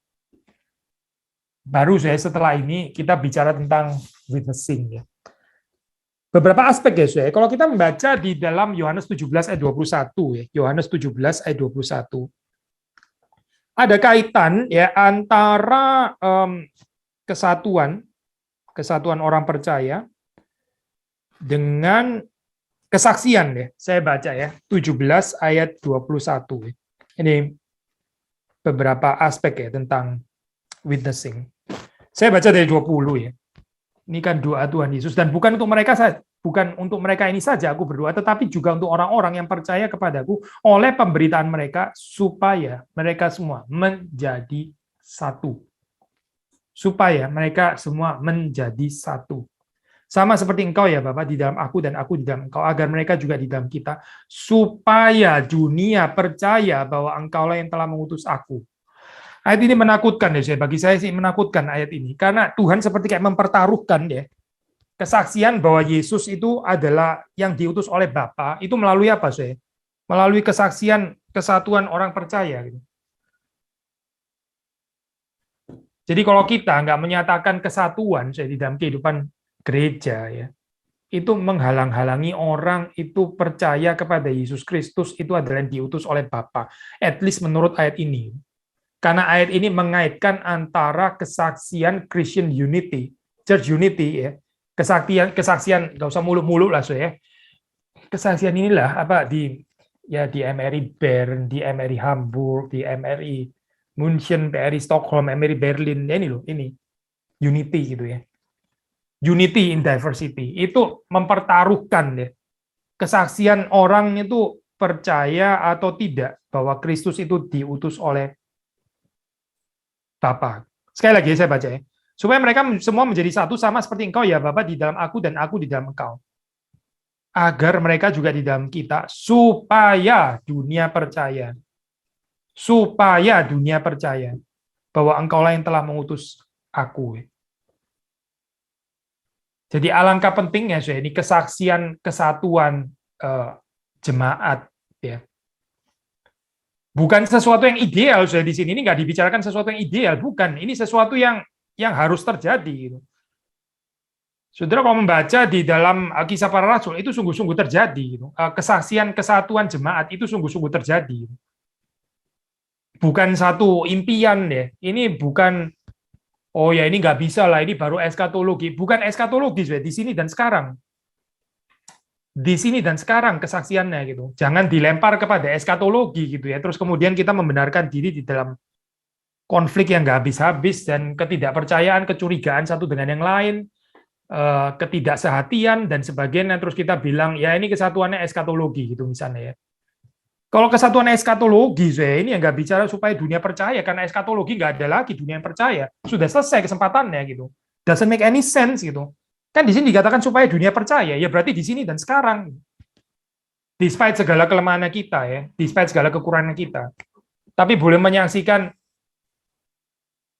Baru setelah ini kita bicara tentang witnessing ya. Beberapa aspek ya, Saudara. Kalau kita membaca di dalam Yohanes 17 ayat 21 ya, Yohanes 17 ayat 21. Ada kaitan ya antara kesatuan orang percaya dengan kesaksian ya. Saya baca ya, 17 ayat 21. Ini beberapa aspek ya tentang witnessing. Saya baca dari 20 ya. Ini kan doa Tuhan Yesus, dan bukan untuk mereka saja, bukan untuk mereka ini saja aku berdoa, tetapi juga untuk orang-orang yang percaya kepadaku oleh pemberitaan mereka, supaya mereka semua menjadi satu. Supaya mereka semua menjadi satu. Sama seperti engkau ya Bapa di dalam aku dan aku di dalam engkau, agar mereka juga di dalam kita, supaya dunia percaya bahwa engkaulah yang telah mengutus aku. Ayat ini menakutkan ya, bagi saya sih menakutkan ayat ini, karena Tuhan seperti kayak mempertaruhkan ya kesaksian bahwa Yesus itu adalah yang diutus oleh Bapa, itu melalui apa saya? Melalui kesaksian kesatuan orang percaya gitu. Jadi kalau kita nggak menyatakan kesatuan saya di dalam kehidupan gereja ya, itu menghalang-halangi orang itu percaya kepada Yesus Kristus itu adalah yang diutus oleh Bapa. At least menurut ayat ini. Karena ayat ini mengaitkan antara kesaksian Christian unity, church unity ya, kesaksian nggak usah muluk-muluk lah so ya. Kesaksian inilah apa di MRI Bern, di MRI Hamburg, di MRI München, MRI Stockholm, MRI Berlin, ya ini loh, ini unity gitu ya. Unity in diversity itu mempertaruhkan ya kesaksian orang itu percaya atau tidak bahwa Kristus itu diutus oleh Bapa. Sekali lagi saya baca ya. Supaya mereka semua menjadi satu sama seperti engkau ya Bapa di dalam aku dan aku di dalam engkau. Agar mereka juga di dalam kita, supaya dunia percaya. Supaya dunia percaya bahwa engkaulah yang telah mengutus aku. Jadi alangkah pentingnya ini kesaksian kesatuan jemaat ya. Bukan sesuatu yang ideal sudah di sini, ini nggak dibicarakan sesuatu yang ideal, bukan. Ini sesuatu yang harus terjadi. Gitu. Saudara kalau membaca di dalam Kisah Para Rasul itu sungguh-sungguh terjadi. Gitu. Kesaksian kesatuan jemaat itu sungguh-sungguh terjadi. Bukan satu impian ya. Ini bukan oh ya ini nggak bisa lah, ini baru eskatologi. Bukan eskatologi sudah di sini dan sekarang. Di sini dan sekarang kesaksiannya gitu. Jangan dilempar kepada eskatologi gitu ya. Terus kemudian kita membenarkan diri di dalam konflik yang nggak habis-habis dan ketidakpercayaan, kecurigaan satu dengan yang lain, ketidaksehatian dan sebagainya. Terus kita bilang ya ini kesatuannya eskatologi gitu misalnya ya. Kalau kesatuan eskatologi saya ini yang nggak bicara supaya dunia percaya, karena eskatologi nggak ada lagi dunia yang percaya. Sudah selesai kesempatannya gitu. Doesn't make any sense gitu. Kan di sini dikatakan supaya dunia percaya, ya berarti di sini dan sekarang. Despite segala kelemahan kita ya, despite segala kekurangan kita. Tapi boleh menyaksikan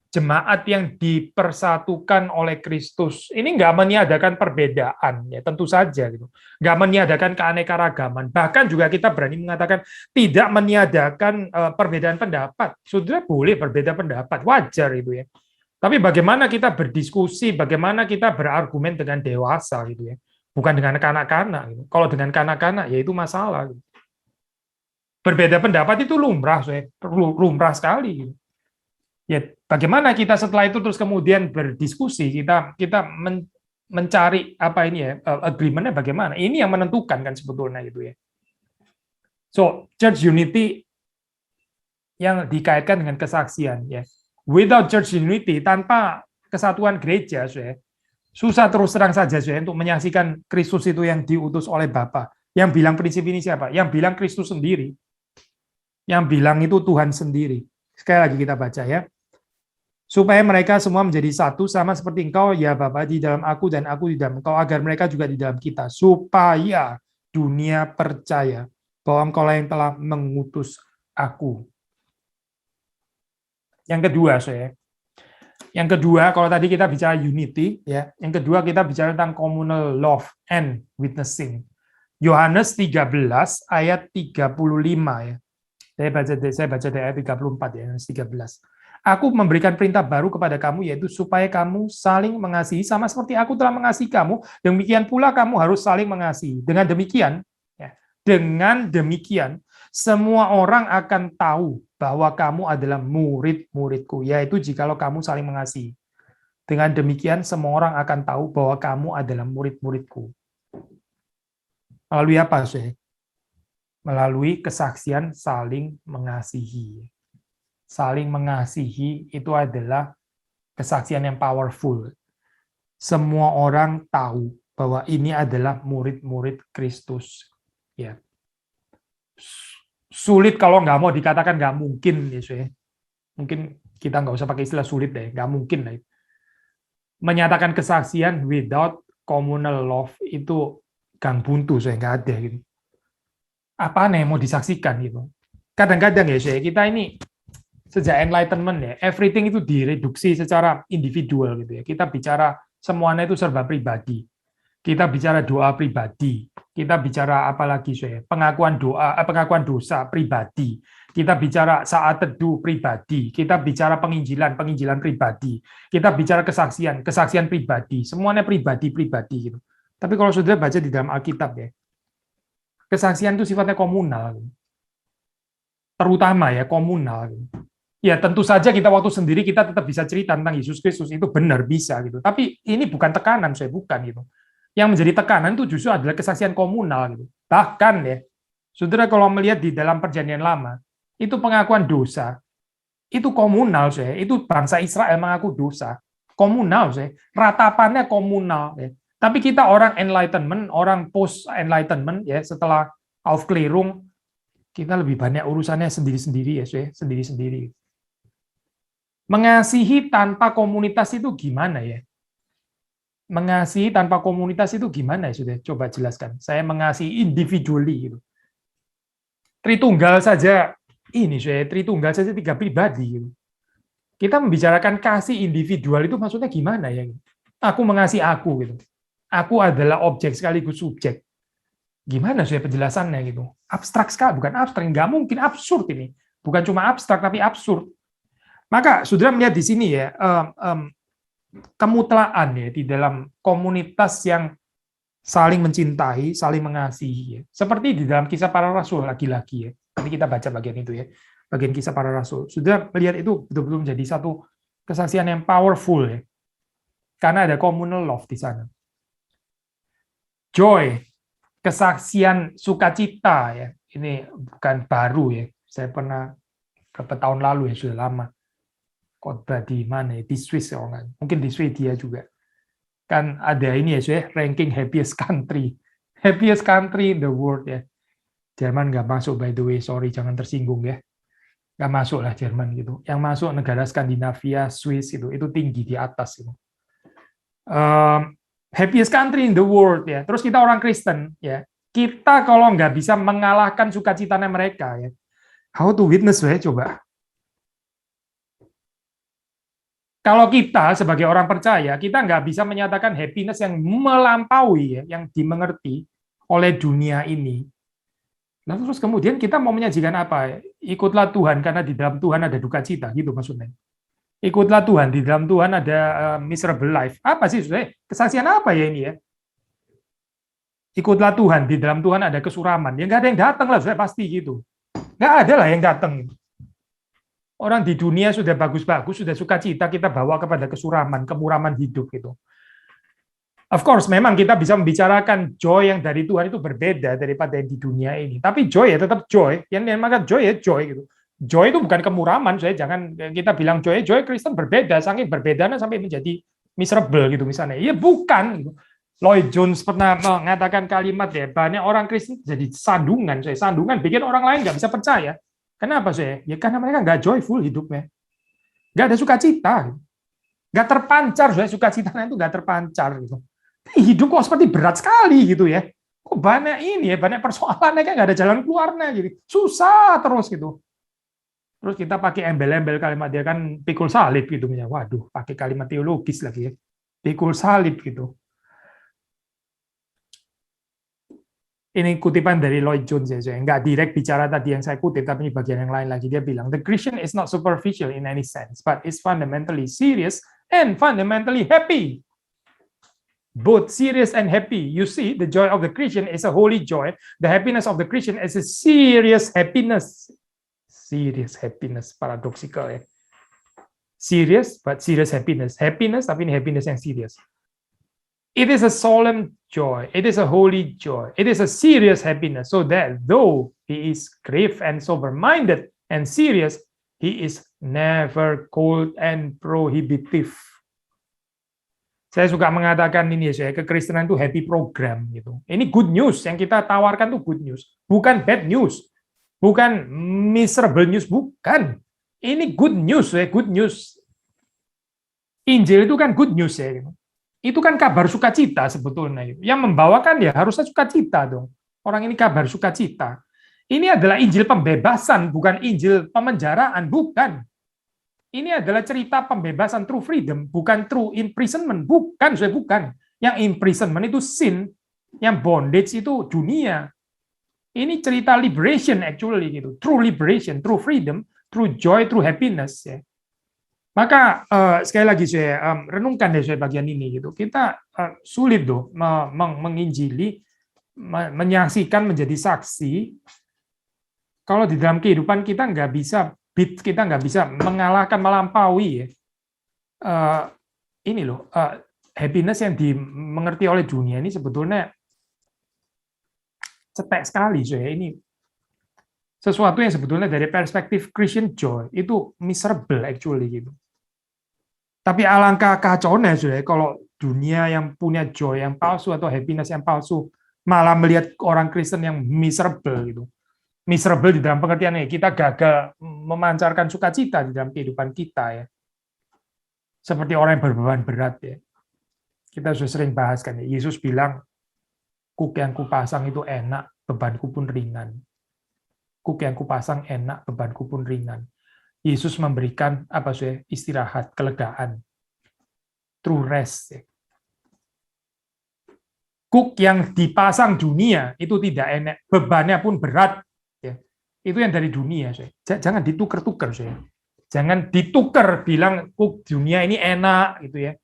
jemaat yang dipersatukan oleh Kristus. Ini nggak meniadakan perbedaan, ya tentu saja gitu. Nggak meniadakan keanekaragaman. Bahkan juga kita berani mengatakan tidak meniadakan perbedaan pendapat. Saudara boleh berbeda pendapat, wajar itu ya. Tapi bagaimana kita berdiskusi, bagaimana kita berargumen dengan dewasa gitu ya, bukan dengan kanak-kanak. Gitu. Kalau dengan kanak-kanak ya itu masalah. Gitu. Berbeda pendapat itu lumrah, lumrah sekali. Gitu. Ya bagaimana kita setelah itu terus kemudian berdiskusi, kita mencari apa ini ya agreement-nya bagaimana? Ini yang menentukan kan sebetulnya gitu ya. So church unity yang dikaitkan dengan kesaksian ya. Without church unity, tanpa kesatuan gereja, susah terus terang saja untuk menyaksikan Kristus itu yang diutus oleh Bapa. Yang bilang prinsip ini siapa? Yang bilang Kristus sendiri. Yang bilang itu Tuhan sendiri. Sekali lagi kita baca ya. Supaya mereka semua menjadi satu sama seperti engkau ya Bapa di dalam aku dan aku di dalam engkau, agar mereka juga di dalam kita. Supaya dunia percaya bahwa engkaulah yang telah mengutus aku. Yang kedua, Yang kedua, kalau tadi kita bicara unity, ya. Yang kedua kita bicara tentang communal love and witnessing. Yohanes 13 ayat 35 ya. Saya baca dari ayat 34 ya, Yohanes 13. Aku memberikan perintah baru kepada kamu, yaitu supaya kamu saling mengasihi, sama seperti aku telah mengasihi kamu, demikian pula kamu harus saling mengasihi. Dengan demikian, semua orang akan tahu bahwa kamu adalah murid-muridku, yaitu jikalau kamu saling mengasihi. Dengan demikian, semua orang akan tahu bahwa kamu adalah murid-muridku. Melalui apa, Syekh? Melalui kesaksian saling mengasihi. Saling mengasihi itu adalah kesaksian yang powerful. Semua orang tahu bahwa ini adalah murid-murid Kristus. Ya. Sulit kalau nggak mau dikatakan nggak mungkin, ya. Mungkin kita nggak usah pakai istilah sulit deh, nggak mungkin lah. Menyatakan kesaksian without communal love itu gang buntu, saya nggak ada gitu. Apa nih mau disaksikan gitu? Kadang-kadang ya saya kita ini sejak enlightenment ya, everything itu direduksi secara individual gitu ya. Kita bicara semuanya itu serba pribadi. Kita bicara doa pribadi. Kita bicara apalagi saya pengakuan dosa pribadi. Kita bicara saat teduh pribadi. Kita bicara penginjilan pribadi. Kita bicara kesaksian pribadi. Semuanya pribadi gitu. Tapi kalau sudah baca di dalam Alkitab ya, kesaksian itu sifatnya komunal. Terutama ya komunal. Ya tentu saja kita waktu sendiri kita tetap bisa cerita tentang Yesus Kristus, itu benar bisa gitu. Tapi ini bukan tekanan, saya bukan gitu. Yang menjadi tekanan itu justru adalah kesaksian komunal gitu. Bahkan ya, saudara kalau melihat di dalam Perjanjian Lama, itu pengakuan dosa, itu komunal saya. Itu bangsa Israel mengaku dosa, komunal saya. Ratapannya komunal ya. Tapi kita orang enlightenment, orang post enlightenment ya, setelah Aufklärung, kita lebih banyak urusannya sendiri-sendiri ya, saya sendiri-sendiri. Mengasihi tanpa komunitas itu gimana ya? Mengasihi tanpa komunitas itu gimana ya, sudah coba jelaskan. Saya mengasihi individually gitu. Tritunggal saja ini saya Tritunggal saja 3 pribadi gitu. Kita membicarakan kasih individual itu maksudnya gimana ya? Aku mengasihi aku gitu. Aku adalah objek sekaligus subjek. Gimana saya penjelasannya gitu? Abstrak sekali, bukan abstrak, nggak mungkin, absurd ini. Bukan cuma abstrak tapi absurd. Maka saudara melihat di sini ya, kemutlaan ya di dalam komunitas yang saling mencintai, saling mengasihi. Ya. Seperti di dalam Kisah Para Rasul lagi-lagi ya. Nanti kita baca bagian itu ya, bagian Kisah Para Rasul. Sudah melihat itu betul-betul menjadi satu kesaksian yang powerful ya, karena ada communal love di sana. Joy, kesaksian sukacita ya, ini bukan baru ya. Saya pernah beberapa tahun lalu ya, sudah lama. Khotbah di mana ya? Di Swiss ya, mungkin di Swedia juga. Kan ada ini ya, saya ranking happiest country in the world ya. Jerman nggak masuk by the way, sorry jangan tersinggung ya. Nggak masuk lah Jerman gitu. Yang masuk negara Skandinavia, Swiss itu tinggi di atas gitu. Happiest country in the world ya. Terus kita orang Kristen ya. Kita kalau nggak bisa mengalahkan sukacitanya mereka ya. How to witness ya coba. Kalau kita sebagai orang percaya, kita nggak bisa menyatakan happiness yang melampaui ya, yang dimengerti oleh dunia ini. Nah, terus kemudian kita mau menyajikan apa? Ikutlah Tuhan karena di dalam Tuhan ada duka cita, gitu maksudnya. Ikutlah Tuhan, di dalam Tuhan ada miserable life. Apa sih sebenarnya? Kesaksian apa ya ini ya? Ikutlah Tuhan, di dalam Tuhan ada kesuraman. Ya nggak ada yang datang lah, sudah pasti gitu. Nggak ada lah yang datang. Orang di dunia sudah bagus-bagus, sudah sukacita, kita bawa kepada kesuraman, kemuraman hidup gitu. Of course, memang kita bisa membicarakan joy yang dari Tuhan itu berbeda daripada yang di dunia ini. Tapi joy ya tetap joy. Yang dinamakan joy ya joy gitu. Joy itu bukan kemuraman, saya jangan kita bilang joy Kristen berbeda, saking berbedanya sampai menjadi miserable gitu misalnya. Iya bukan. Gitu. Lloyd Jones pernah mengatakan kalimat ya, banyak orang Kristen jadi sandungan, sandungan bikin orang lain nggak bisa percaya. Kenapa saya? Ya karena mereka nggak joyful hidupnya, nggak ada sukacita, nggak terpancar, sukacitanya itu nggak terpancar gitu. Hidup kok seperti berat sekali gitu ya. Kok banyak ini ya, banyak persoalannya kayak nggak ada jalan keluarnya gitu, susah terus gitu. Terus kita pakai embel-embel kalimat dia kan pikul salib gitu ya. Waduh, pakai kalimat teologis lagi ya. Pikul salib gitu. Ini kutipan dari Lloyd Jones ya, saya nggak direct bicara tadi yang saya kutip, tapi ini bagian yang lain lagi. Dia bilang, the Christian is not superficial in any sense, but is fundamentally serious and fundamentally happy. Both serious and happy. You see, the joy of the Christian is a holy joy. The happiness of the Christian is a serious happiness. Serious happiness, paradoxical ya. Serious, but serious happiness. Happiness, tapi ini happiness yang serious. It is a solemn joy. It is a holy joy. It is a serious happiness. So that though he is grave and sober-minded and serious, he is never cold and prohibitive. Saya suka mengatakan ini ya, kekristenan itu happy program gitu. Ini good news yang kita tawarkan tuh good news, bukan bad news, bukan miserable news, bukan. Ini good news ya, good news. Injil itu kan good news ya. Gitu. Itu kan kabar sukacita sebetulnya. Yang membawakan ya harusnya sukacita dong. Orang ini kabar sukacita. Ini adalah Injil pembebasan, bukan Injil pemenjaraan, bukan. Ini adalah cerita pembebasan true freedom, bukan true imprisonment, bukan, saya bukan. Yang imprisonment itu sin, yang bondage itu dunia. Ini cerita liberation actually gitu, true liberation, true freedom, true joy, true happiness ya. Maka sekali lagi saya renungkan deh saya bagian ini gitu. Kita sulit tuh menginjili, menyaksikan, menjadi saksi kalau di dalam kehidupan kita nggak bisa kita nggak bisa mengalahkan, melampaui ya. Ini loh happiness yang dimengerti oleh dunia ini sebetulnya cetek sekali saya. Ini sesuatu yang sebetulnya dari perspektif Christian joy itu miserable actually gitu. Tapi alangkah kacaunya sudah kalau dunia yang punya joy yang palsu atau happiness yang palsu malah melihat orang Kristen yang miserable gitu. Miserable di dalam pengertiannya kita gagal memancarkan sukacita di dalam kehidupan kita ya. Seperti orang yang berbeban berat ya. Kita sudah sering bahas kan ya. Yesus bilang kuk yang kupasang itu enak, bebanku pun ringan. Kuk yang kupasang enak, bebanku pun ringan. Yesus memberikan apa sih istirahat, kelegaan, true rest. Kuk yang dipasang dunia itu tidak enak, bebannya pun berat. Ya. Itu yang dari dunia. Jangan ditukar-tukar. Jangan ditukar bilang kuk dunia ini enak gitu ya.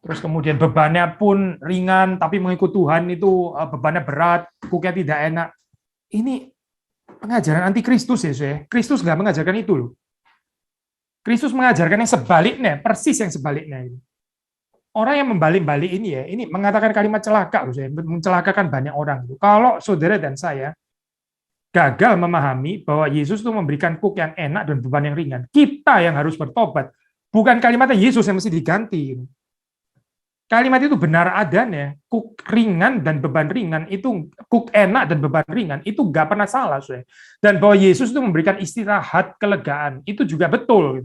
Terus kemudian bebannya pun ringan, tapi mengikut Tuhan itu bebannya berat, kuknya tidak enak. Ini pengajaran anti Kristus ya. Kristus nggak mengajarkan itu loh. Kristus mengajarkan yang sebaliknya, persis yang sebaliknya. Orang yang membalik-balik ini ya, ini mengatakan kalimat celaka, mencelakakan banyak orang. Kalau saudara dan saya gagal memahami bahwa Yesus itu memberikan kuk yang enak dan beban yang ringan, kita yang harus bertobat. Bukan kalimatnya Yesus yang mesti diganti. Kalimat itu benar adanya, kuk ringan dan beban ringan itu, kuk enak dan beban ringan itu nggak pernah salah. Dan bahwa Yesus itu memberikan istirahat, kelegaan, itu juga betul.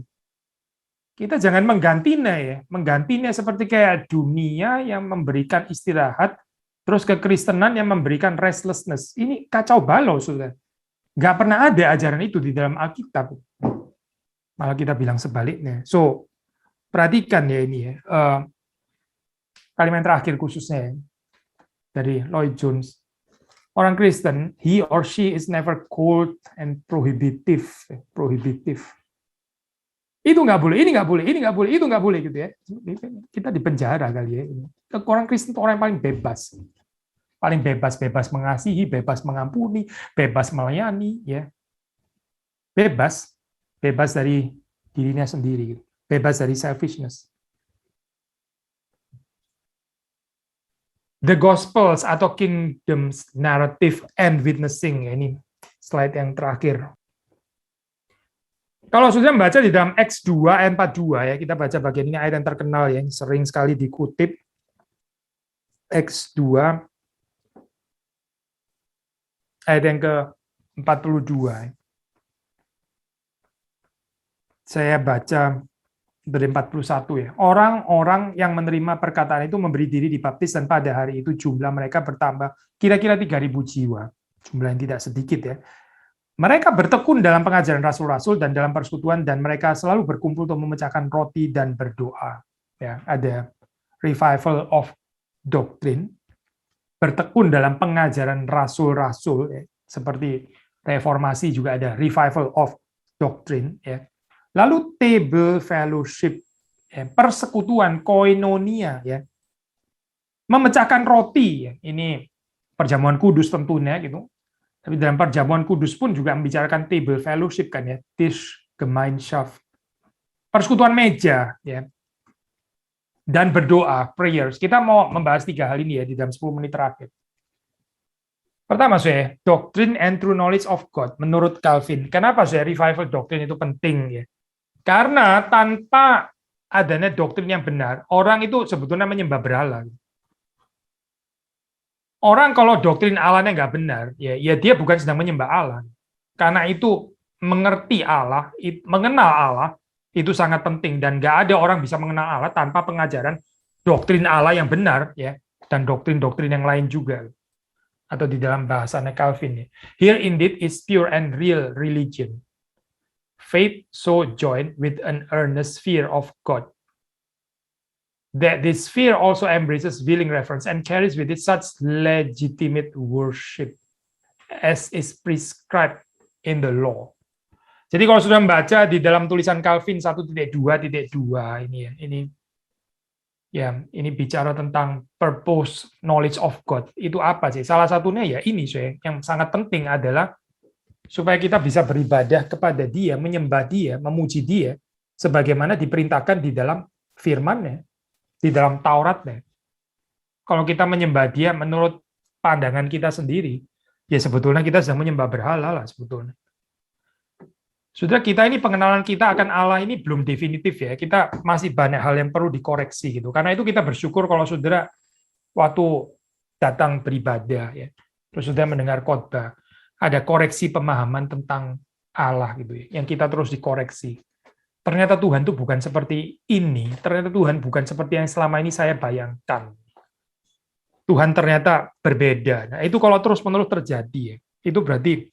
Kita jangan menggantinya ya, menggantinya seperti kayak dunia yang memberikan istirahat, terus kekristenan yang memberikan restlessness. Ini kacau balau, sudah. Nggak pernah ada ajaran itu di dalam Alkitab. Malah kita bilang sebaliknya. So, perhatikan ya ini ya. Kalimat terakhir khususnya dari Lloyd Jones. Orang Kristen, he or she is never cold and prohibitive. Prohibitive. Itu nggak boleh, ini nggak boleh, ini nggak boleh, itu nggak boleh gitu ya. Kita di penjara kali ya. Orang Kristen itu orang yang paling bebas. Paling bebas, bebas mengasihi, bebas mengampuni, bebas melayani, ya. Bebas, bebas dari dirinya sendiri, bebas dari selfishness. The Gospels atau Kingdoms Narrative and Witnessing, ini slide yang terakhir. Kalau sudah membaca di dalam Acts 2 ayat 42 ya, kita baca bagian ini ayat yang terkenal ya, yang sering sekali dikutip. Acts 2 ayat yang ke-42. Saya baca dari 41 ya. Orang-orang yang menerima perkataan itu memberi diri dibaptis dan pada hari itu jumlah mereka bertambah kira-kira 3.000 jiwa. Jumlah yang tidak sedikit ya. Mereka bertekun dalam pengajaran rasul-rasul dan dalam persekutuan dan mereka selalu berkumpul untuk memecahkan roti dan berdoa. Ya, ada revival of doctrine. bertekun dalam pengajaran rasul-rasul, ya, seperti reformasi juga ada revival of doctrine, ya. Lalu table fellowship, ya, persekutuan koinonia, ya, memecahkan roti, ya. Ini perjamuan kudus tentunya gitu. Tapi dalam perjamuan kudus pun juga membicarakan table fellowship kan ya, Tischgemeinschaft, persekutuan meja ya, dan berdoa, prayers. Kita mau membahas 3 hal ini ya di dalam 10 menit terakhir. Pertama, saya doctrine and true knowledge of God menurut Calvin. Kenapa saya revival doctrine itu penting ya? Karena tanpa adanya doktrin yang benar, orang itu sebetulnya menyembah berhala. Orang kalau doktrin Allahnya nggak benar, ya dia bukan sedang menyembah Allah. Karena itu mengerti Allah, mengenal Allah itu sangat penting dan nggak ada orang bisa mengenal Allah tanpa pengajaran doktrin Allah yang benar ya dan doktrin-doktrin yang lain juga. Atau di dalam bahasanya Calvin ya. Here indeed is pure and real religion. Faith so joined with an earnest fear of God that this fear also embraces willing reverence and carries with it such legitimate worship as is prescribed in the law. Jadi kalau sudah membaca di dalam tulisan Calvin 1.2.2 ini bicara tentang purpose knowledge of God. Itu apa sih? Salah satunya ya ini yang sangat penting adalah supaya kita bisa beribadah kepada Dia, menyembah Dia, memuji Dia sebagaimana diperintahkan di dalam firman-Nya, di dalam Tauratnya. Kalau kita menyembah Dia menurut pandangan kita sendiri, ya sebetulnya kita sedang menyembah berhala lah sebetulnya. Saudara, kita ini pengenalan kita akan Allah ini belum definitif ya. Kita masih banyak hal yang perlu dikoreksi gitu. Karena itu kita bersyukur kalau saudara waktu datang beribadah ya, terus saudara mendengar khotbah, ada koreksi pemahaman tentang Allah gitu ya, yang kita terus dikoreksi. Ternyata Tuhan itu bukan seperti ini. Ternyata Tuhan bukan seperti yang selama ini saya bayangkan. Tuhan ternyata berbeda. Nah, itu kalau terus-menerus terjadi ya, itu berarti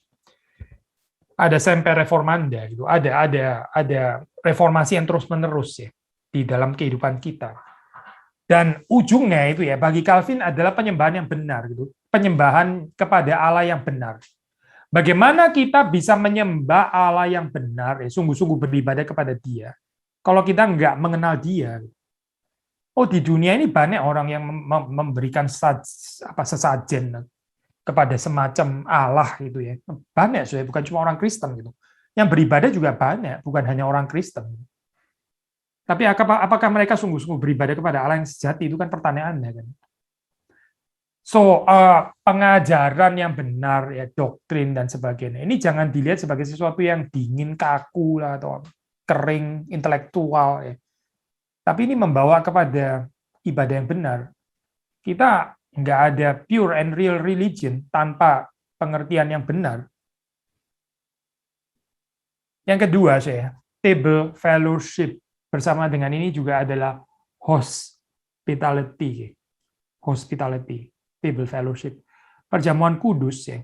ada semper reformanda gitu. Ada reformasi yang terus-menerus ya di dalam kehidupan kita. Dan ujungnya itu ya bagi Calvin adalah penyembahan yang benar gitu. Penyembahan kepada Allah yang benar. Bagaimana kita bisa menyembah Allah yang benar, sungguh-sungguh beribadah kepada Dia, kalau kita nggak mengenal Dia? Oh, di dunia ini banyak orang yang memberikan sesajen kepada semacam Allah gitu ya. Banyak, bukan cuma orang Kristen gitu. Yang beribadah juga banyak, bukan hanya orang Kristen. Tapi apakah mereka sungguh-sungguh beribadah kepada Allah yang sejati? Itu kan pertanyaannya kan. So, pengajaran yang benar, ya doktrin dan sebagainya, ini jangan dilihat sebagai sesuatu yang dingin, kaku, lah, atau kering, intelektual. Ya. Tapi ini membawa kepada ibadah yang benar. Kita nggak ada pure and real religion tanpa pengertian yang benar. Yang kedua, table fellowship. Bersama dengan ini juga adalah hospitality. Hospitality. Table fellowship. Perjamuan kudus ya.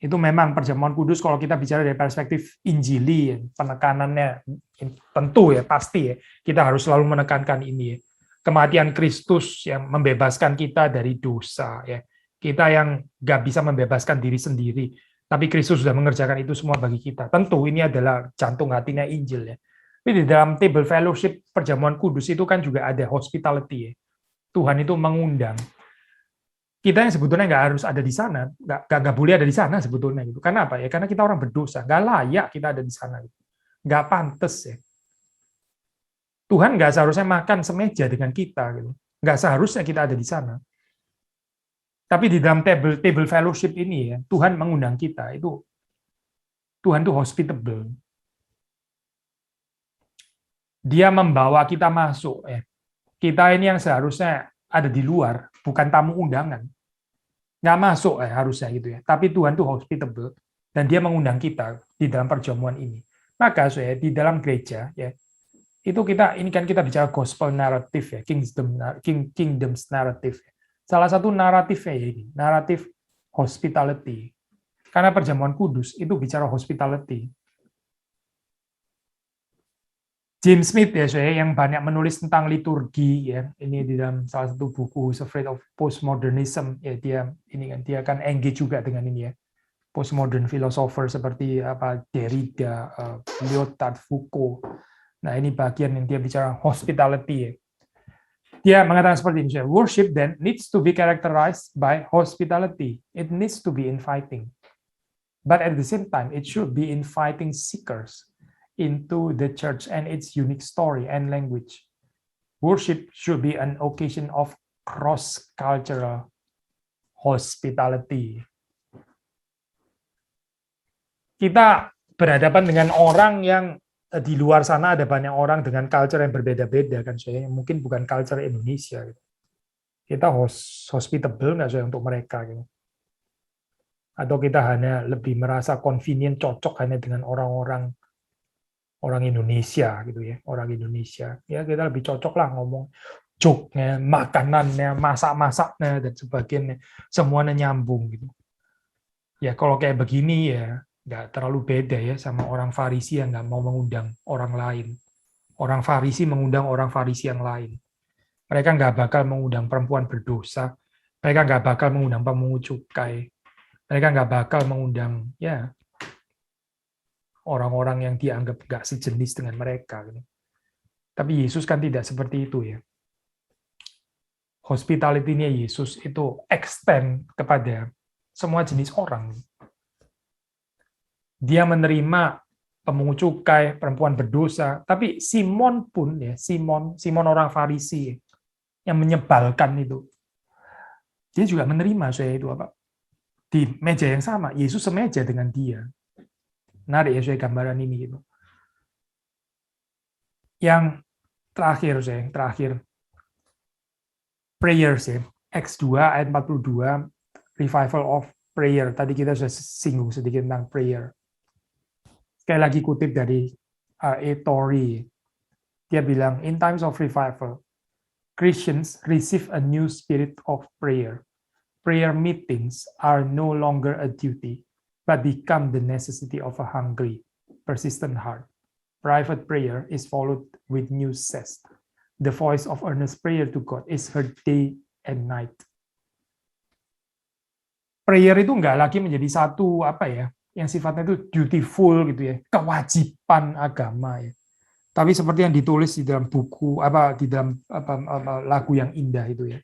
Itu memang perjamuan kudus kalau kita bicara dari perspektif Injili ya, penekanannya tentu ya pasti ya. Kita harus selalu menekankan ini ya. Kematian Kristus yang membebaskan kita dari dosa ya. Kita yang nggak bisa membebaskan diri sendiri, tapi Kristus sudah mengerjakan itu semua bagi kita. Tentu ini adalah jantung hatinya Injil ya. Tapi di dalam table fellowship perjamuan kudus itu kan juga ada hospitality ya. Tuhan itu mengundang. Kita yang sebetulnya nggak harus ada di sana, nggak boleh ada di sana sebetulnya gitu. Karena apa ya? Karena kita orang berdosa, nggak layak kita ada di sana, gitu. Nggak pantas ya. Tuhan nggak seharusnya makan semeja dengan kita, gitu. Nggak seharusnya kita ada di sana. Tapi di dalam table fellowship ini ya, Tuhan mengundang kita. Itu Tuhan itu hospitable. Dia membawa kita masuk ya. Kita ini yang seharusnya ada di luar, bukan tamu undangan. Nggak masuk harusnya gitu ya. Tapi Tuhan itu hospitable dan Dia mengundang kita di dalam perjamuan ini. Maka di dalam gereja ya itu ini kan kita bicara gospel narrative ya, kingdom's narrative. Salah satu naratifnya ya ini, naratif hospitality. Karena perjamuan kudus itu bicara hospitality. James Smith ya, saya yang banyak menulis tentang liturgi ya. Ini di dalam salah satu buku Who's Afraid of Postmodernism ya, dia kan engage juga dengan ini ya. Postmodern philosopher seperti apa Derrida, Lyotard, Foucault. Nah, ini bagian yang dia bicara hospitality ya. Dia mengatakan seperti ini, worship then needs to be characterized by hospitality. It needs to be inviting. But at the same time, it should be inviting seekers into the church and its unique story and language. Worship should be an occasion of cross-cultural hospitality. Kita berhadapan dengan orang yang di luar sana, ada banyak orang dengan culture yang berbeda-beda kan, saya mungkin bukan culture Indonesia. Kita hospitable nggak saya untuk mereka gitu. Atau kita hanya lebih merasa convenient, cocok hanya dengan orang Indonesia gitu ya, orang Indonesia. Ya kita lebih cocok lah ngomong joke-nya, makanannya, masak-masaknya dan sebagainya, semuanya nyambung gitu. Ya kalau kayak begini ya nggak terlalu beda ya sama orang Farisi yang nggak mau mengundang orang lain. Orang Farisi mengundang orang Farisi yang lain. Mereka nggak bakal mengundang perempuan berdosa. Mereka nggak bakal mengundang pemungut cukai. Mereka nggak bakal mengundang ya orang-orang yang dianggap nggak sejenis dengan mereka. Tapi Yesus kan tidak seperti itu ya. Hospitality-nya Yesus itu extend kepada semua jenis orang. Dia menerima pemungut cukai, perempuan berdosa, tapi Simon pun ya, Simon orang Farisi yang menyebalkan itu. Dia juga menerima saya itu apa? Di meja yang sama, Yesus semeja dengan dia. Menarik ya saya gambaran ini gitu. Yang terakhir prayers ya. Acts 2 ayat 42, revival of prayer. Tadi kita sudah singgung sedikit tentang prayer. Sekali lagi kutip dari A. Torrey. Dia bilang, in times of revival, Christians receive a new spirit of prayer. Prayer meetings are no longer a duty, but become the necessity of a hungry, persistent heart. Private prayer is followed with new zest. The voice of earnest prayer to God is heard day and night. Prayer itu enggak lagi menjadi satu apa ya, yang sifatnya itu dutiful gitu ya, kewajiban agama ya. Tapi seperti yang ditulis di dalam buku di dalam lagu yang indah itu ya,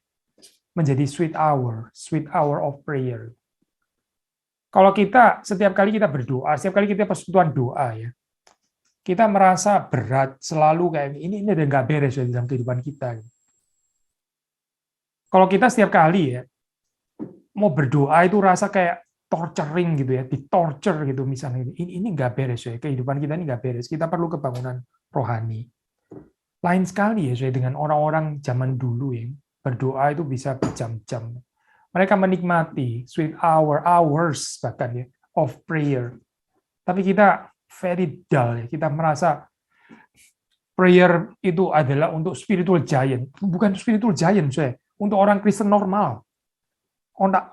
menjadi sweet hour of prayer. Kalau kita setiap kali kita berdoa, setiap kali kita persekutuan doa ya, kita merasa berat selalu kayak ini udah nggak beres ya dalam kehidupan kita. Kalau kita setiap kali ya mau berdoa itu rasa kayak torturing gitu ya, ditorture gitu misalnya, ini nggak beres ya, kehidupan kita ini nggak beres, kita perlu kebangunan rohani. Lain sekali ya saya dengan orang-orang zaman dulu ya, berdoa itu bisa berjam-jam. Mereka menikmati sweet hours bahkan ya of prayer. Tapi kita very dull ya, kita merasa prayer itu adalah untuk spiritual giant, bukan spiritual giant saya, untuk orang Kristen normal.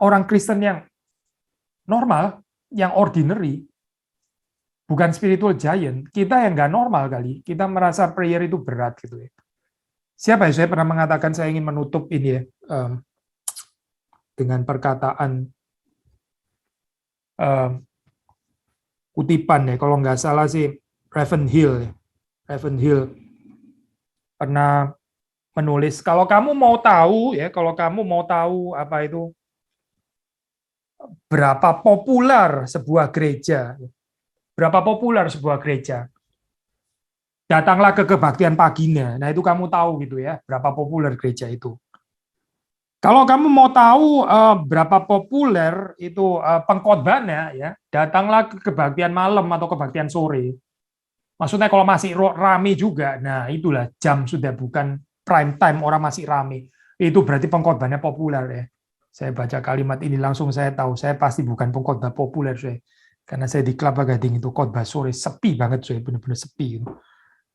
Orang Kristen yang normal, yang ordinary, bukan spiritual giant. Kita yang nggak normal kali, kita merasa prayer itu berat gitu ya. Siapa ya, saya pernah mengatakan saya ingin menutup ini ya, dengan perkataan kutipan ya, kalau nggak salah sih Ravenhill pernah menulis, kalau kamu mau tahu apa itu berapa populer sebuah gereja, datanglah ke kebaktian paginya. Nah itu kamu tahu gitu ya, berapa populer gereja itu. Kalau kamu mau tahu berapa populer itu pengkhotbahnya ya, datanglah ke kebaktian malam atau kebaktian sore. Maksudnya kalau masih rame juga, nah itulah jam sudah bukan prime time, orang masih rame. Itu berarti pengkhotbahnya populer ya. Saya baca kalimat ini langsung saya tahu, saya pasti bukan pengkhotbah populer saya. Karena saya di Kelapa Gading itu khotbah sore sepi banget saya, benar-benar sepi.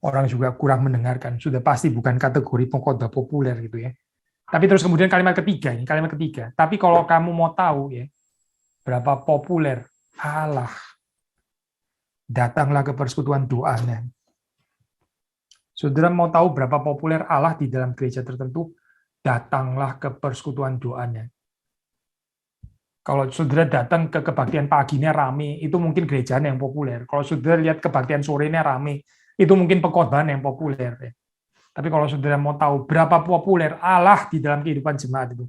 Orang juga kurang mendengarkan, sudah pasti bukan kategori pengkhotbah populer gitu ya. Tapi terus kemudian kalimat ketiga. Tapi kalau kamu mau tahu ya, berapa populer, datanglah ke persekutuan doanya. Saudara mau tahu berapa populer Allah di dalam gereja tertentu? Datanglah ke persekutuan doanya. Kalau saudara datang ke kebaktian paginya rame, itu mungkin gerejanya yang populer. Kalau saudara lihat kebaktian sorenya rame, itu mungkin pengkhotbahan yang populer. Tapi kalau saudara mau tahu berapa populer Allah di dalam kehidupan jemaat itu,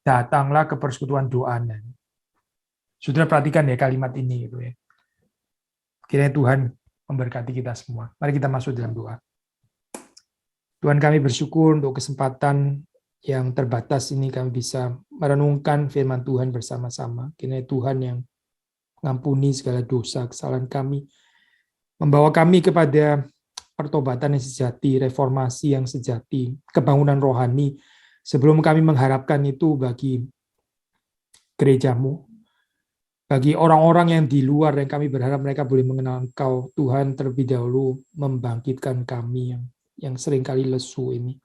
datanglah ke persekutuan doanya. Saudara perhatikan ya kalimat ini gitu ya. Kiranya Tuhan memberkati kita semua. Mari kita masuk dalam doa. Tuhan, kami bersyukur untuk kesempatan yang terbatas ini kami bisa merenungkan firman Tuhan bersama-sama. Kiranya Tuhan yang mengampuni segala dosa, kesalahan kami, membawa kami kepada pertobatan yang sejati, reformasi yang sejati, kebangunan rohani, sebelum kami mengharapkan itu bagi gerejamu, bagi orang-orang yang di luar, dan kami berharap mereka boleh mengenal Engkau. Tuhan, terlebih dahulu membangkitkan kami yang seringkali lesu ini.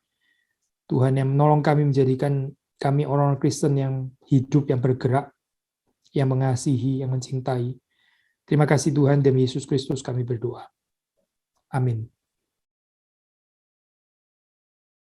Tuhan yang menolong kami, menjadikan kami orang-orang Kristen yang hidup, yang bergerak, yang mengasihi, yang mencintai. Terima kasih Tuhan, demi Yesus Kristus kami berdoa. Amin.